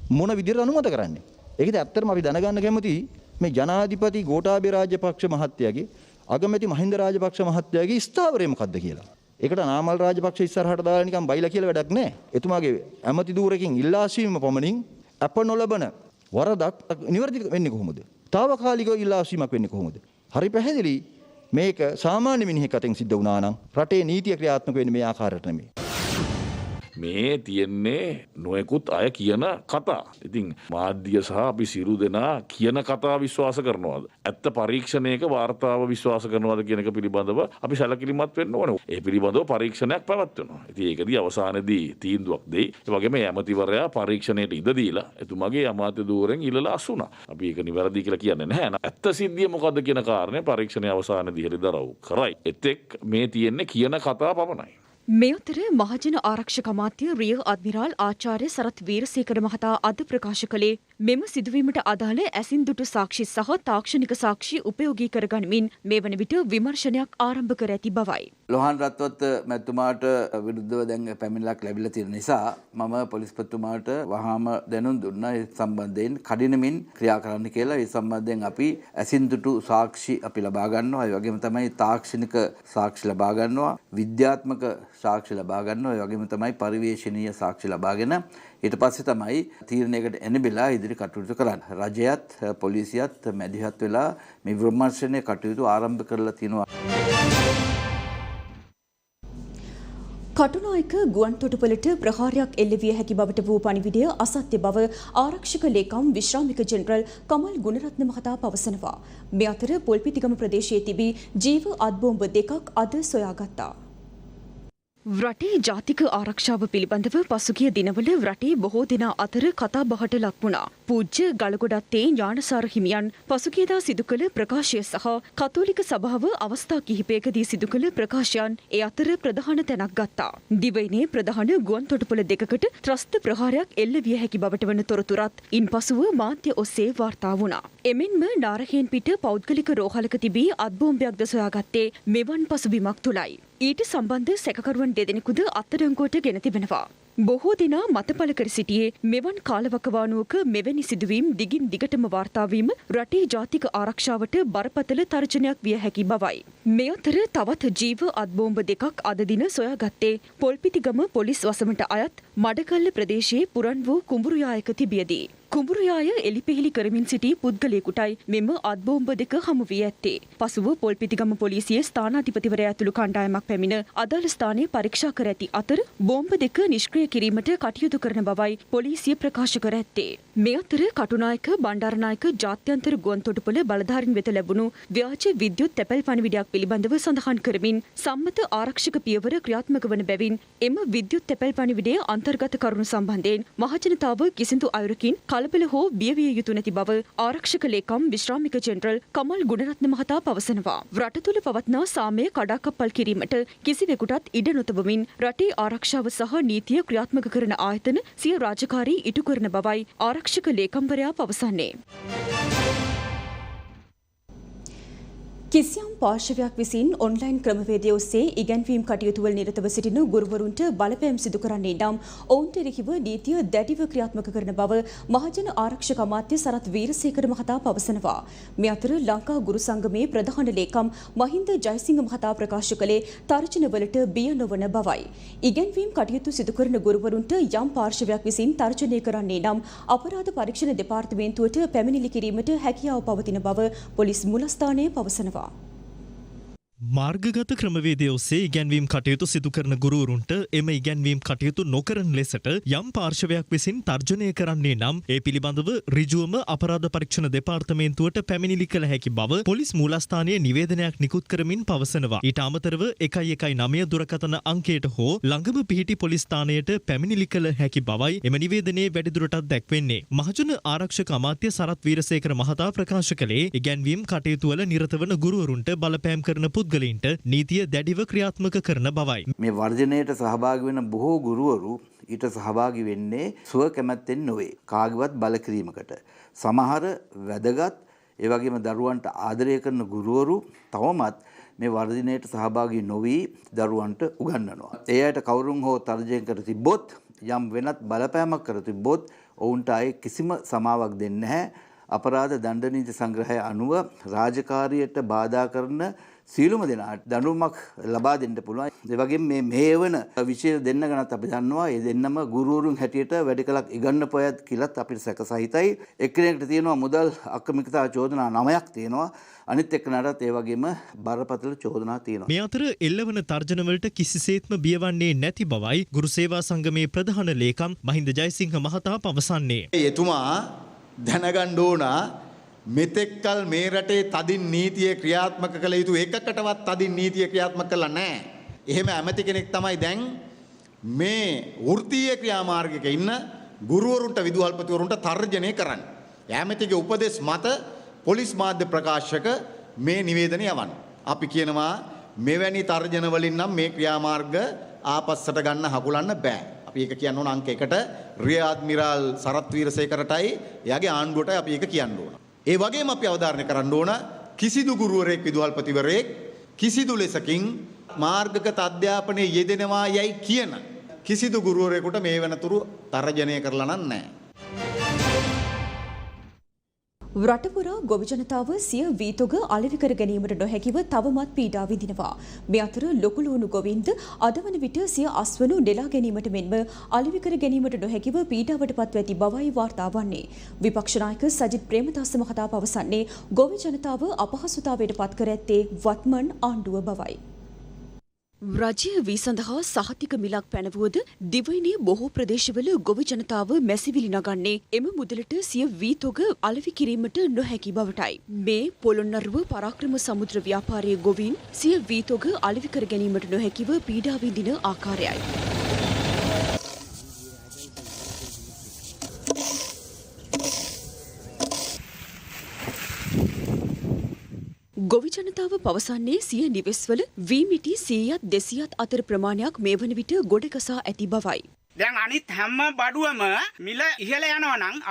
මොන විදිහට අනුමත කරන්නේ? ඒකද ඇත්තටම අපි දැනගන්න කැමතියි මේ ජනාධිපති ගෝඨාභය රාජපක්ෂ මහත්තයාගේ අගමැති මහින්ද රාජපක්ෂ මහත්තයාගේ ස්ථාවරය මොකද්ද කියලා. ඒකට නාමල් රාජපක්ෂ ඉස්සරහට දාලා නිකන් බයිලා කියලා වැඩක් නැහැ. එතුමාගේ ඇමති ධූරකින් ඉල්ලාසීම පමණින් අප නොලබන වරදක් නිවැරදි වෙන්නේ කොහොමද? తాවකාලිකව ඉල්ලාසීමක් වෙන්නේ කොහොමද? හරි පැහැදිලි මේක සාමාන්‍ය මිනිහෙක් අතින් සිද්ධ වුණා නම් රටේ නීතිය ක්‍රියාත්මක වෙන්නේ මේ ආකාරයට නෙමෙයි. මේ තියෙන්නේ නොයෙකුත් අය කියන කතා. ඉතින් මාධ්‍ය සහ අපි සියලු දෙනා කියන කතා විශ්වාස කරනවාද? ඇත්ත පරීක්ෂණයක වාර්තාව විශ්වාස කරනවාද කියන එක පිළිබඳව අපි සැලකිලිමත් වෙන්න ඕනේ. ඒ පිළිබඳව පරීක්ෂණයක් පැවැත්වෙනවා. ඉතින් ඒකදී අවසානයේදී තීන්දුවක් දෙයි. ඒ වගේම ඇමතිවරයා පරීක්ෂණයට ඉඩ දීලා එතුමාගේ අමාත්‍ය ධූරෙන් ඉල්ලලා අසුණා. අපි ඒක නිවැරදි කියලා කියන්නේ නැහැ. ඇත්ත සිද්ධිය මොකද්ද කියන කාරණේ පරීක්ෂණයේ අවසානයේදී හෙළිදරව් කරයි. එතෙක් මේ තියෙන්නේ කියන කතා පමණයි. මේ අතර මහජන ආරක්ෂක අමාත්‍ය රිය අද්මිරාල් ආචාර්ය සරත් වීරසේකර මහතා අද ප්‍රකාශ කළේ මෙම සිදුවීමට අදාළ ඇසින් දුටු සාක්ෂි සහ තාක්ෂණික සාක්ෂි උපයෝගී කරගනිමින් මේ වන විට විමර්ශනයක් ආරම්භ කර ඇති බවයි. ලොහන් රත්වත්ත මැතිතුමාට විරුද්ධව දැන් පැමිණිල්ලක් ලැබිලා තියෙන නිසා මම පොලිස්පතිතුමාට වහාම දැනුම් දුන්නා ඒ සම්බන්ධයෙන් කඩිනමින් ක්‍රියා කරන්න කියලා. ඒ සම්බන්ධයෙන් අපි ඇසින් දුටු සාක්ෂි අපි ලබා ගන්නවා. ඒ වගේම තමයි තාක්ෂණික සාක්ෂි ලබා ගන්නවා. විද්‍යාත්මක සාක්ෂි ලබා ගන්නවා. ඒ වගේම තමයි පරිවේශනීය සාක්ෂි ලබාගෙන ඊට පස්සේ තමයි තීරණයකට එනබෙලා ඉදිරි කටයුතු කරන්න. රජයත් පොලිසියත් මැදිහත් වෙලා මේ විමර්ශනයේ කටයුතු ආරම්භ කරලා තිනවා. කටුනායක ගුවන් තොටුපළට ප්‍රහාරයක් එල්ල විය හැකි බවට වූ පණිවිඩය අසත්‍ය බව ආරක්ෂක ලේකම් විශ්‍රාමික ජෙනරල් කමල් ගුණරත්න මහතා පවසනවා. මේ අතර පොල්පිටිගම ප්‍රදේශයේ තිබී ජීව අත්බෝම්බ දෙකක් අද සොයාගත්තා. රටේ ජාතික ආරක්ෂාව පිළිබඳව පසුගිය දිනවල රටේ බොහෝ දෙනා අතර කතා බහට ලක් වුණා. පූජ්‍ය ගලගොඩත්තේ ඥානසාර හිමියන් පසුගියදා සිදු කළ ප්‍රකාශය සහ කතෝලික සභාව අවස්ථා කිහිපයකදී සිදු කළ ප්‍රකාශයන් ඒ අතර ප්‍රධාන තැනක් ගත්තා. දිවයිනේ ප්‍රධාන ගුවන් තොටුපළ දෙකකට ත්‍රස්ත ප්‍රහාරයක් එල්ල විය හැකි බවට වන තොරතුරත් ඉන්පසුව මාධ්‍ය ඔස්සේ වාර්තා වුණා. එමෙන්ම නාරහේන් පිට පෞද්ගලික රෝහලක තිබී අත්බෝම්බයක්ද සොයාගත්තේ මෙවන් පසුබිමක් තුලයි. ඊට සම්බන්ධ සැකකරුවන් දෙදෙනෙකුද අත්අඩංගුවට ගෙන තිබෙනවා. බොහෝ දෙනා මතපල කර සිටියේ මෙවන් කාලවකවානුවක මෙවැනි සිදුවීම් දිගින් දිගටම වාර්තා වීම රටේ ජාතික ආරක්ෂාවට බරපතල තර්ජනයක් විය හැකි බවයි. මේ අතර තවත් ජීව අත්බෝම්බ දෙකක් අද දින සොයාගත්තේ පොල්පිටිගම පොලිස් වසමට අයත් මඩකල්ල ප්‍රදේශයේ පුරන් වූ කුඹුරුයායක තිබියදී. කුඹුරුයාය එලිපෙහෙලි කරමින් සිටි පුද්ගලයෙකුටයි මෙම අත්බෝම්බ දෙක හමු වී ඇත්තේ. පසුව පොල්පිටිගම පොලිසියේ ස්ථානාධිපතිවරයා ඇතුළු කණ්ඩායමක් පැමිණ අදාළ ස්ථානයේ පරීක්ෂා කර ඇති අතර බෝම්බ දෙක නිෂ්ක්‍රිය කිරීමට කටයුතු කරන බවයි පොලිසිය ප්‍රකාශ කර ඇත්තේ. මේ අතර කටුනායක බණ්ඩාරනායක ජාත්‍යන්තර ගුවන් තොටුපළ බලධාරීන් වෙත ලැබුණු ව්‍යාජ විද්‍යුත් තැපැල් පණිවිඩයක් පිළිබඳව සඳහන් කරමින් සම්මත ආරක්ෂක පියවර ක්‍රියාත්මක වන බැවින් එම විද්‍යුත් තැපැල් පණිවිඩයේ අන්තර්ගත කරුණු සම්බන්ධයෙන් මහජනතාව කිසිදු අයුරකින් කලබල කලබල හෝ බියවිය යුතු නැති බව ආරක්ෂක ලේකම් විශ්‍රාමික ජෙනරල් කමල් ගුණරත්න මහතා පවසනවා. රට තුළ පවත්නා සාමය කඩාකප්පල් කිරීමට කිසිවෙකුටත් ඉඩ නොතබමින් රටේ ආරක්ෂාව සහ නීතිය ක්‍රියාත්මක කරන ආයතන සිය රාජකාරී ඉටු කරන බවයි ආරක්ෂක ලේකම්වරයා පවසන්නේ. කිසියම් පාර්ශවයක් විසින් ඔන්ලයින් ක්‍රමවේදය ඔස්සේ ඉගැන්වීම් කටයුතුවල නිරතව සිටින ගුරුවරුන්ට බලපෑම් සිදු කරන්නේ නම් ඔවුන්ට එරෙහිව නීතිය දැඩිව ක්‍රියාත්මක කරන බව මහජන ආරක්ෂක අමාත්‍ය සරත් වීරසේකර මහතා පවසනවා. මේ අතර ලංකා ගුරු සංගමේ ප්‍රධාන ලේකම් මහින්ද ජයසිංහ මහතා ප්‍රකාශ කළේ තර්ජනවලට බිය නොවන බවයි. ඉගැන්වීම් කටයුතු සිදු කරන ගුරුවරුන්ට යම් පාර්ශවයක් විසින් තර්ජනය කරන්නේ නම් අපරාධ පරීක්ෂණ දෙපාර්තමේන්තුවට පැමිණිලි කිරීමට හැකියාව පවතින බව පොලිස් මුලස්ථානය පවසනවා. මාර්ගගත ක්‍රමවේදය ඔස්සේ ඉගැන්වීම් කටයුතු සිදු කරන ගුරුවරුන්ට එම ඉගැන්වීම් කටයුතු නොකරන ලෙසට යම් පාර්ශවයක් විසින් තර්ජනය කරන්නේ නම් ඒ පිළිබඳව ඍජුවම අපරාධ පරීක්ෂණ දෙපාර්තමේන්තුවට පැමිණිලි කළ හැකි බව පොලිස් මූලස්ථානයේ නිවේදනයක් නිකුත් කරමින් පවසනවා. ඊට අමතරව 119 දුරකථන අංකයට හෝ ළඟම පිහිටි පොලිස් ස්ථානයට පැමිණිලි කළ හැකි බවයි එම නිවේදනයේ වැඩිදුරටත් දැක්වෙන්නේ. මහජන ආරක්ෂක අමාත්‍ය සරත් වීරසේකර මහතා ප්‍රකාශ කළේ ඉගැන්වීම් කටයුතු වල නිරත වන ගුරුවරුන්ට බලපෑම් කරන පුද්ගලයින්ට නීතිය දැඩිව ක්‍රියාත්මක කරන බවයි. මේ වර්ජනයට සහභාගී වෙන බොහෝ ගුරුවරු ඊට සහභාගී වෙන්නේ සුව කැමැත්තෙන් නොවේ. කාගේවත් බල කිරීමකට. සමහර වැදගත් ඒ වගේම දරුවන්ට ආදරය කරන ගුරුවරු තවමත් මේ වර්ධනයට සහභාගී නොවි දරුවන්ට උගන්වනවා. ඒ අයට කවුරුන් හෝ තර්ජනය කර තිබ්බොත් යම් වෙනත් බලපෑමක් කර තිබ්බොත් ඔවුන්ට ආයේ කිසිම සමාවක් දෙන්නේ නැහැ. අපරාධ දණ්ඩ නීති සංග්‍රහය අනුව රාජකාරියට බාධා කරන සියලුම දෙනාට දඬුවමක් ලබා දෙන්න පුළුවන්. ඒ වගේම මේ මේවන විෂය දෙන්න ගැනත් අපි දන්නවා. ඒ දෙන්නම ගුරුවරුන් හැටියට වැඩි කලක් ඉගන්නපු අයත් කියලාත් අපිට සැකසහිතයි. එක්කෙනෙක්ට තියෙනවා මුදල් අක්‍රමිකතා චෝදනා 9ක් තියෙනවා. අනිත් එක්කනටත් ඒ වගේම බරපතල චෝදනා තියෙනවා. මේ අතර එල්ලවන තර්ජනවලට කිසිසේත්ම බියවන්නේ නැති බවයි ගුරු සේවා සංගමේ ප්‍රධාන ලේකම් මහින්ද ජයසිංහ මහතා පවසන්නේ. එතුමා දැනගන්න ඕන මෙතෙක්කල් මේ රටේ තදින් නීතිය ක්‍රියාත්මක කළ යුතු එකකටවත් තදින් නීතිය ක්‍රියාත්මක කළා නැහැ. එහෙම ඇමති කෙනෙක් තමයි දැන් මේ වෘත්තීය ක්‍රියාමාර්ගයක ඉන්න ගුරුවරුන්ට විදුහල්පතිවරුන්ට තර්ජනය කරන්නේ. ඇමතිගේ උපදෙස් මත පොලිස් මාධ්‍ය ප්‍රකාශක මේ නිවේදනය යවන්න. අපි කියනවා මෙවැනි තර්ජන වලින් නම් මේ ක්‍රියාමාර්ග ආපස්සට ගන්න හකුලන්න බෑ. අපි ඒක කියන්න ඕන අංක 1ට රියර් ඇඩ්මිරාල් සරත් වීරසේකරටයි එයාගේ ආණ්ඩුවටයි අපි ඒක කියන්න ඕන. ඒ වගේම අපි අවධාරණය කරන්න ඕන කිසිදු ගුරුවරයෙක් විදුහල්පතිවරයෙක් කිසිදු ලෙසකින් මාර්ගගත අධ්‍යාපනයේ යෙදෙනවා යයි කියන කිසිදු ගුරුවරයෙකුට මේ වෙනතුරු තර්ජනය කරලා නැහැ. රටපුරා ගොවි ජනතාව සිය වීතොග අලෙවි කර ගැනීමට නොහැකිව තවමත් පීඩා විඳිනවා. මේ අතර ලොකුලුණු ගොවීන්ද අද වන විට සිය අස්වනු නෙලා ගැනීමට මෙන්ම අලෙවි කර ගැනීමට නොහැකිව පීඩාවට පත්ව ඇති බවයි වාර්තා වන්නේ. විපක්ෂ නායක සජිත් ප්‍රේමදාස මහතා පවසන්නේ ගොවි ජනතාව අපහසුතාවයට පත් කර ඇත්තේ වත්මන් ආණ්ඩුව බවයි. රජය වී සඳහා සහතික මිලක් පැනවුවද දිවයිනේ බොහෝ ප්‍රදේශවල ගොවි ජනතාව මැසිවිලි නගන්නේ එම මුදලට සිය වී තොග අලෙවි කිරීමට නොහැකි බවටයි. මේ පොළොන්නරුව පරාක්‍රම සමුද්‍ර ව්‍යාපාරයේ ගොවීන් සිය වී තොග අලෙවි කර ගැනීමට නොහැකිව පීඩා විඳින ආකාරයයි. ගොවි ජනතාව පවසන්නේ සිය නිවෙස්වල වී මිටි 100ත් 200ත් අතර ප්‍රමාණයක් මේ වන විට ගොඩගසා ඇති බවයි. දැන් අනිත් හැම බඩුවම මිල ඉහළ යනවා නම්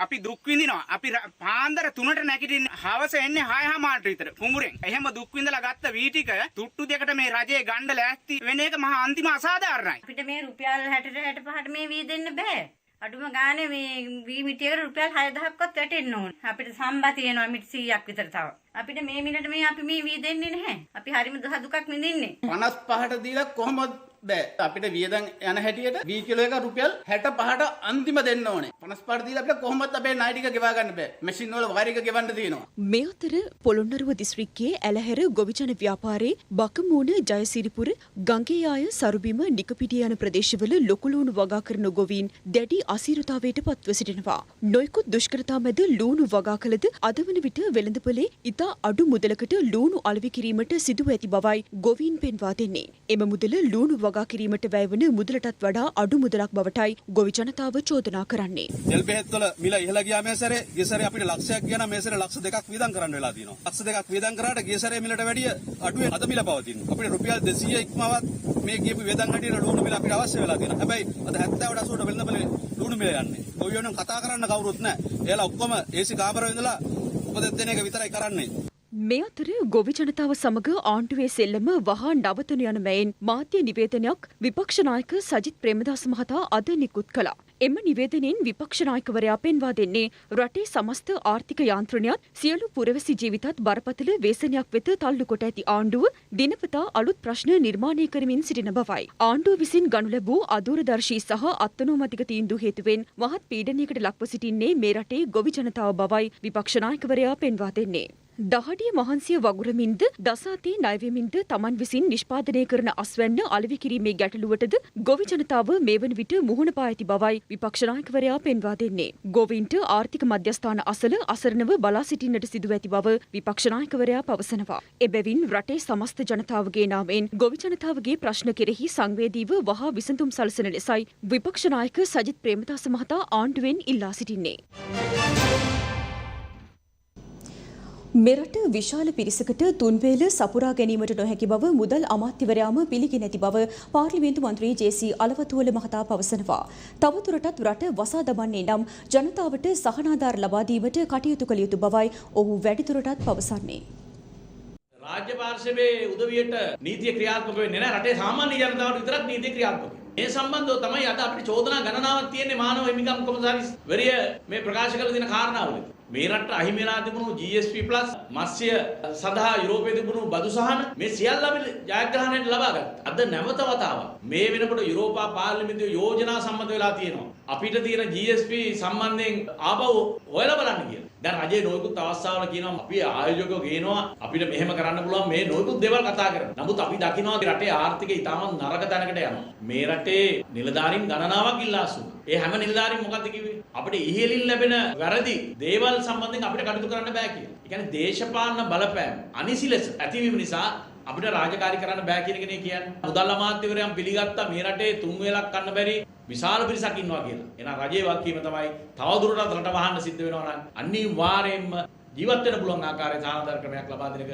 අපි දුක් විඳිනවා. අපි පාන්දර 3ට නැගිටින්න හවස එන්නේ 6:00 විතර කුඹුරෙන්. එහෙම දුක් විඳලා ගත්ත වී ටික තුට්ටු දෙකට මේ රජයේ ගණ්ඩ ලෑස්ති වෙන එක මහා අන්තිම අසාධාරණයි. අපිට මේ රුපියල් 60-65ට මේ වී දෙන්න බෑ. අඩුම ගානේ මේ වී මිටියකට රුපියල් 6000ක්වත් වැටෙන්න ඕන. අපිට සම්බා තියෙනවා මිටි 100ක් විතර තව. අපිට මේ මිලට අපි මේ වී දෙන්නේ නැහැ. අපි හරිම දුකක් විඳින්නේ. 55ට දීලා කොහොමද බෑ. අපිට වියදම් යන හැටියට වී කිලෝ එක රුපියල් 65ට අන්තිම දෙන්න ඕනේ. 55ට දීලා අපිට කොහොමද අපේ ණය ටික ගෙවා ගන්න බෑ. මැෂින් වල වයර් එක ගෙවන්න තියෙනවා. මේ අතර පොළොන්නරුව දිස්ත්‍රික්කයේ ඇලහැර ගොවිජන ව්‍යාපාරයේ බකමූණ ජයසිරිපුර ගංගේයාය සරුබිම නිකපිටිය යන ප්‍රදේශවල ලොකුලූණු වගා කරන ගොවීන් දැඩි අසීරුතාවයට පත්ව සිටිනවා. නොයෙකුත් දුෂ්කරතා මැද ලූණු වගා කළද අද වන විට වෙළඳපොලේ ඉතා අඩු මුදලකට ලූණු අලෙවි කිරීමට සිදුව ඇති බවයි ගොවීන් පෙන්වා දෙන්නේ. එම මුදල ලූණු වගා කිරීමට වැයවන මුදලටත් වඩා අඩු මුදලක් බවටයි ගොවි ජනතාව චෝදනා කරන්නේ. තෙල් බෙහෙත් වල මිල ඉහළ ගියා මේ සැරේ. ගිය සැරේ අපිට ලක්ෂයක් ගියා නම් මේ සැරේ ලක්ෂ 2ක් වියදම් කරන්න වෙලා තියෙනවා. ලක්ෂ 2ක් වියදම් කරාට ගිය සැරේ මිලට වැඩිය අඩුවෙන් අද මිල පවතිනවා. අපිට රුපියල් 200 ඉක්මවත් මේ ගියපු වියදම් හැටියට ලුණු මිල අපිට අවශ්‍ය වෙලා තියෙනවා. හැබැයි අද 70ට 80ට වෙළඳපොලේ ලුණු මිල යන්නේ. ගොවියෝනම් කතා කරන්න කවුරුත් නැහැ. එයාලා ඔක්කොම AC කාමරවල ඉඳලා උපදෙස් දෙන එක විතරයි කරන්නේ. මේ අතර ගොවි ජනතාව සමග ආණ්ඩුවේ සෙල්ලම වහා නවතනු යන මෙයින් මාධ්‍ය නිවේදනයක් විපක්ෂ නායක සජිත් ප්‍රේමදාස මහතා අද නිකුත් කළා. එම නිවේදනයෙන් විපක්ෂ නායකවරයා පෙන්වා දෙන්නේ රටේ සමස්ත ආර්ථික යාන්ත්‍රණයත් සියලු පුරවැසි ජීවිතත් බරපතල වේසනයක් වෙත තල්ලු කොට ඇති ආණ්ඩුව දිනපතා අලුත් ප්‍රශ්න නිර්මාණය කරමින් සිටින බවයි. ආණ්ඩුව විසින් ගනු ලැබූ අදූරදර්ශී සහ අත්නෝමතික තීන්දුව හේතුවෙන් මහත් පීඩනයකට ලක්ව සිටින්නේ මේ රටේ ගොවි ජනතාව බවයි විපක්ෂ නායකවරයා පෙන්වා දෙන්නේ. දහඩිය මහන්සිය වගුරමින්ද දසාතී ණයවීමින්ද තමන් විසින් නිෂ්පාදනය කරන අස්වැන්න අලෙවි කිරීමේ ගැටලුවටද ගොවි ජනතාව මේ වන විට මුහුණ පා ඇති බවයි විපක්ෂ නායකවරයා පෙන්වා දෙන්නේ. ගොවීන්ට ආර්ථික මධ්‍යස්ථාන අසල අසරණව බලා සිටින්නට සිදුව ඇති බව විපක්ෂ නායකවරයා පවසනවා. එබැවින් රටේ සමස්ත ජනතාවගේ නාමයෙන් ගොවි ජනතාවගේ ප්‍රශ්න කෙරෙහි සංවේදීව වහා විසඳුම් සලසන ලෙසයි විපක්ෂ නායක සජිත් ප්‍රේමදාස මහතා ආණ්ඩුවෙන් ඉල්ලා සිටින්නේ. මෙරට විශාල පිරිසකට තුන්වේල සපුරා ගැනීමට නොහැකි බව මුදල් අමාත්‍යවරයාම පිළිගෙන ඇති බව පාර්ලිමේන්තු මන්ත්‍රී ජේ.සී. අලවතුවල මහතා පවසනවා. තවදුරටත් රට වසා දමන්නේ නම් ජනතාවට සහනාධාර ලබා දීමට කටයුතු කළ යුතු බවයි ඔහු වැඩිදුරටත් පවසන්නේ. රාජ්‍ය පාර්ශවයේ උදවියට නීතිය ක්‍රියාත්මක වෙන්නේ නැහැ. රටේ සාමාන්‍ය ජනතාවට විතරක් නීතිය ක්‍රියාත්මක. මේ සම්බන්ධව තමයි අද අපිට චෝදනා ගණනාවක් තියෙන්නේ මානව හිමිකම් කොමසාරිස් වරිය මේ ප්‍රකාශ කළ දෙන කාරණාවලදී. මේ රටට අහිමි වෙලා තිබුණු GSP+ මත්ස්‍ය සඳහා යුරෝපයේ තිබුණු බදු සහන මේ සියල්ල අපි ජයග්‍රහණයට ලබා ගත්තා. අද නැවත වතාවක් මේ වෙනකොට යුරෝපා පාර්ලිමේන්තුවේ යෝජනා සම්මත වෙලා තියෙනවා. අපිට තියෙන GSP සම්බන්ධයෙන් ආපහු හොයලා බලන්න කියලා. දැන් රජයේ නොයෙකුත් අවස්ථාවල කියනවා අපි ආයෝජකයෝ ගේනවා අපිට මෙහෙම කරන්න පුළුවන් මේ නොයෙකුත් දේවල් කතා කරනවා. නමුත් අපි දකිනවා රටේ ආර්ථිකය ඉතාමත් නරක තැනකට යනවා. මේ රටේ නිලධාරීන් ගණනාවක් ඉල්ලාසු. ඒ හැම නිලධාරීන් මොකද්ද කිව්වේ? අපිට ඉහළින් ලැබෙන වැරදි දේවල් සම්බන්ධයෙන් අපිට කටයුතු කරන්න බෑ කියලා. ඒ කියන්නේ දේශපාලන බලපෑම අනිසි ලෙස ඇතිවීම නිසා අපිට රාජකාරී කරන්න බෑ කියන එකනේ කියන්නේ. මුදල් අමාත්‍යවරයන් පිළිගත්තා මේ රටේ තුන් වේලක් කන්න බැරි විශාල පිරිසක් ඉන්නවා කියලා. එහෙනම් රජයේ වගකීම තමයි තවදුරටත් රට වහන්න සිද්ධ වෙනවා නම් අනිවාර්යයෙන්ම ජීවත් වෙන්න පුළුවන් ආකාරයේ සාධාරණ ක්‍රමයක් ලබා දෙන එක.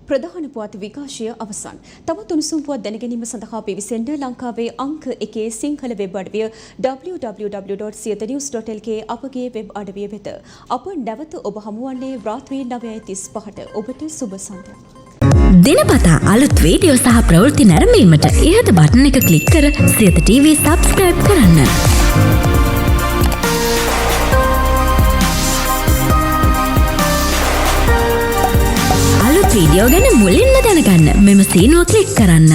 ප්‍රධාන පුවත් විකාශය අවසන්. තවත් උණුසුම් පුවත් දැනගැනීම සඳහා පිවිසෙන්න ලංකාවේ අංක 1 සිංහල වෙබ් අඩවිය www.siyanews.lk අපගේ වෙබ් අඩවිය වෙත. අප නැවත ඔබ හමුවන්නේ රාත්‍රී 9:35ට. ඔබට සුබ සන්ධ්‍යාවක්. දිනපතා අලුත් වීඩියෝ සහ ප්‍රවෘත්ති නැරඹීමට ඉහත බටන් එක ක්ලික් කර සියත TV සබ්ස්ක්‍රයිබ් කරන්න. අලුත් වීඩියෝ ගැන මුලින්ම දැනගන්න මෙම සීනුව ක්ලික් කරන්න.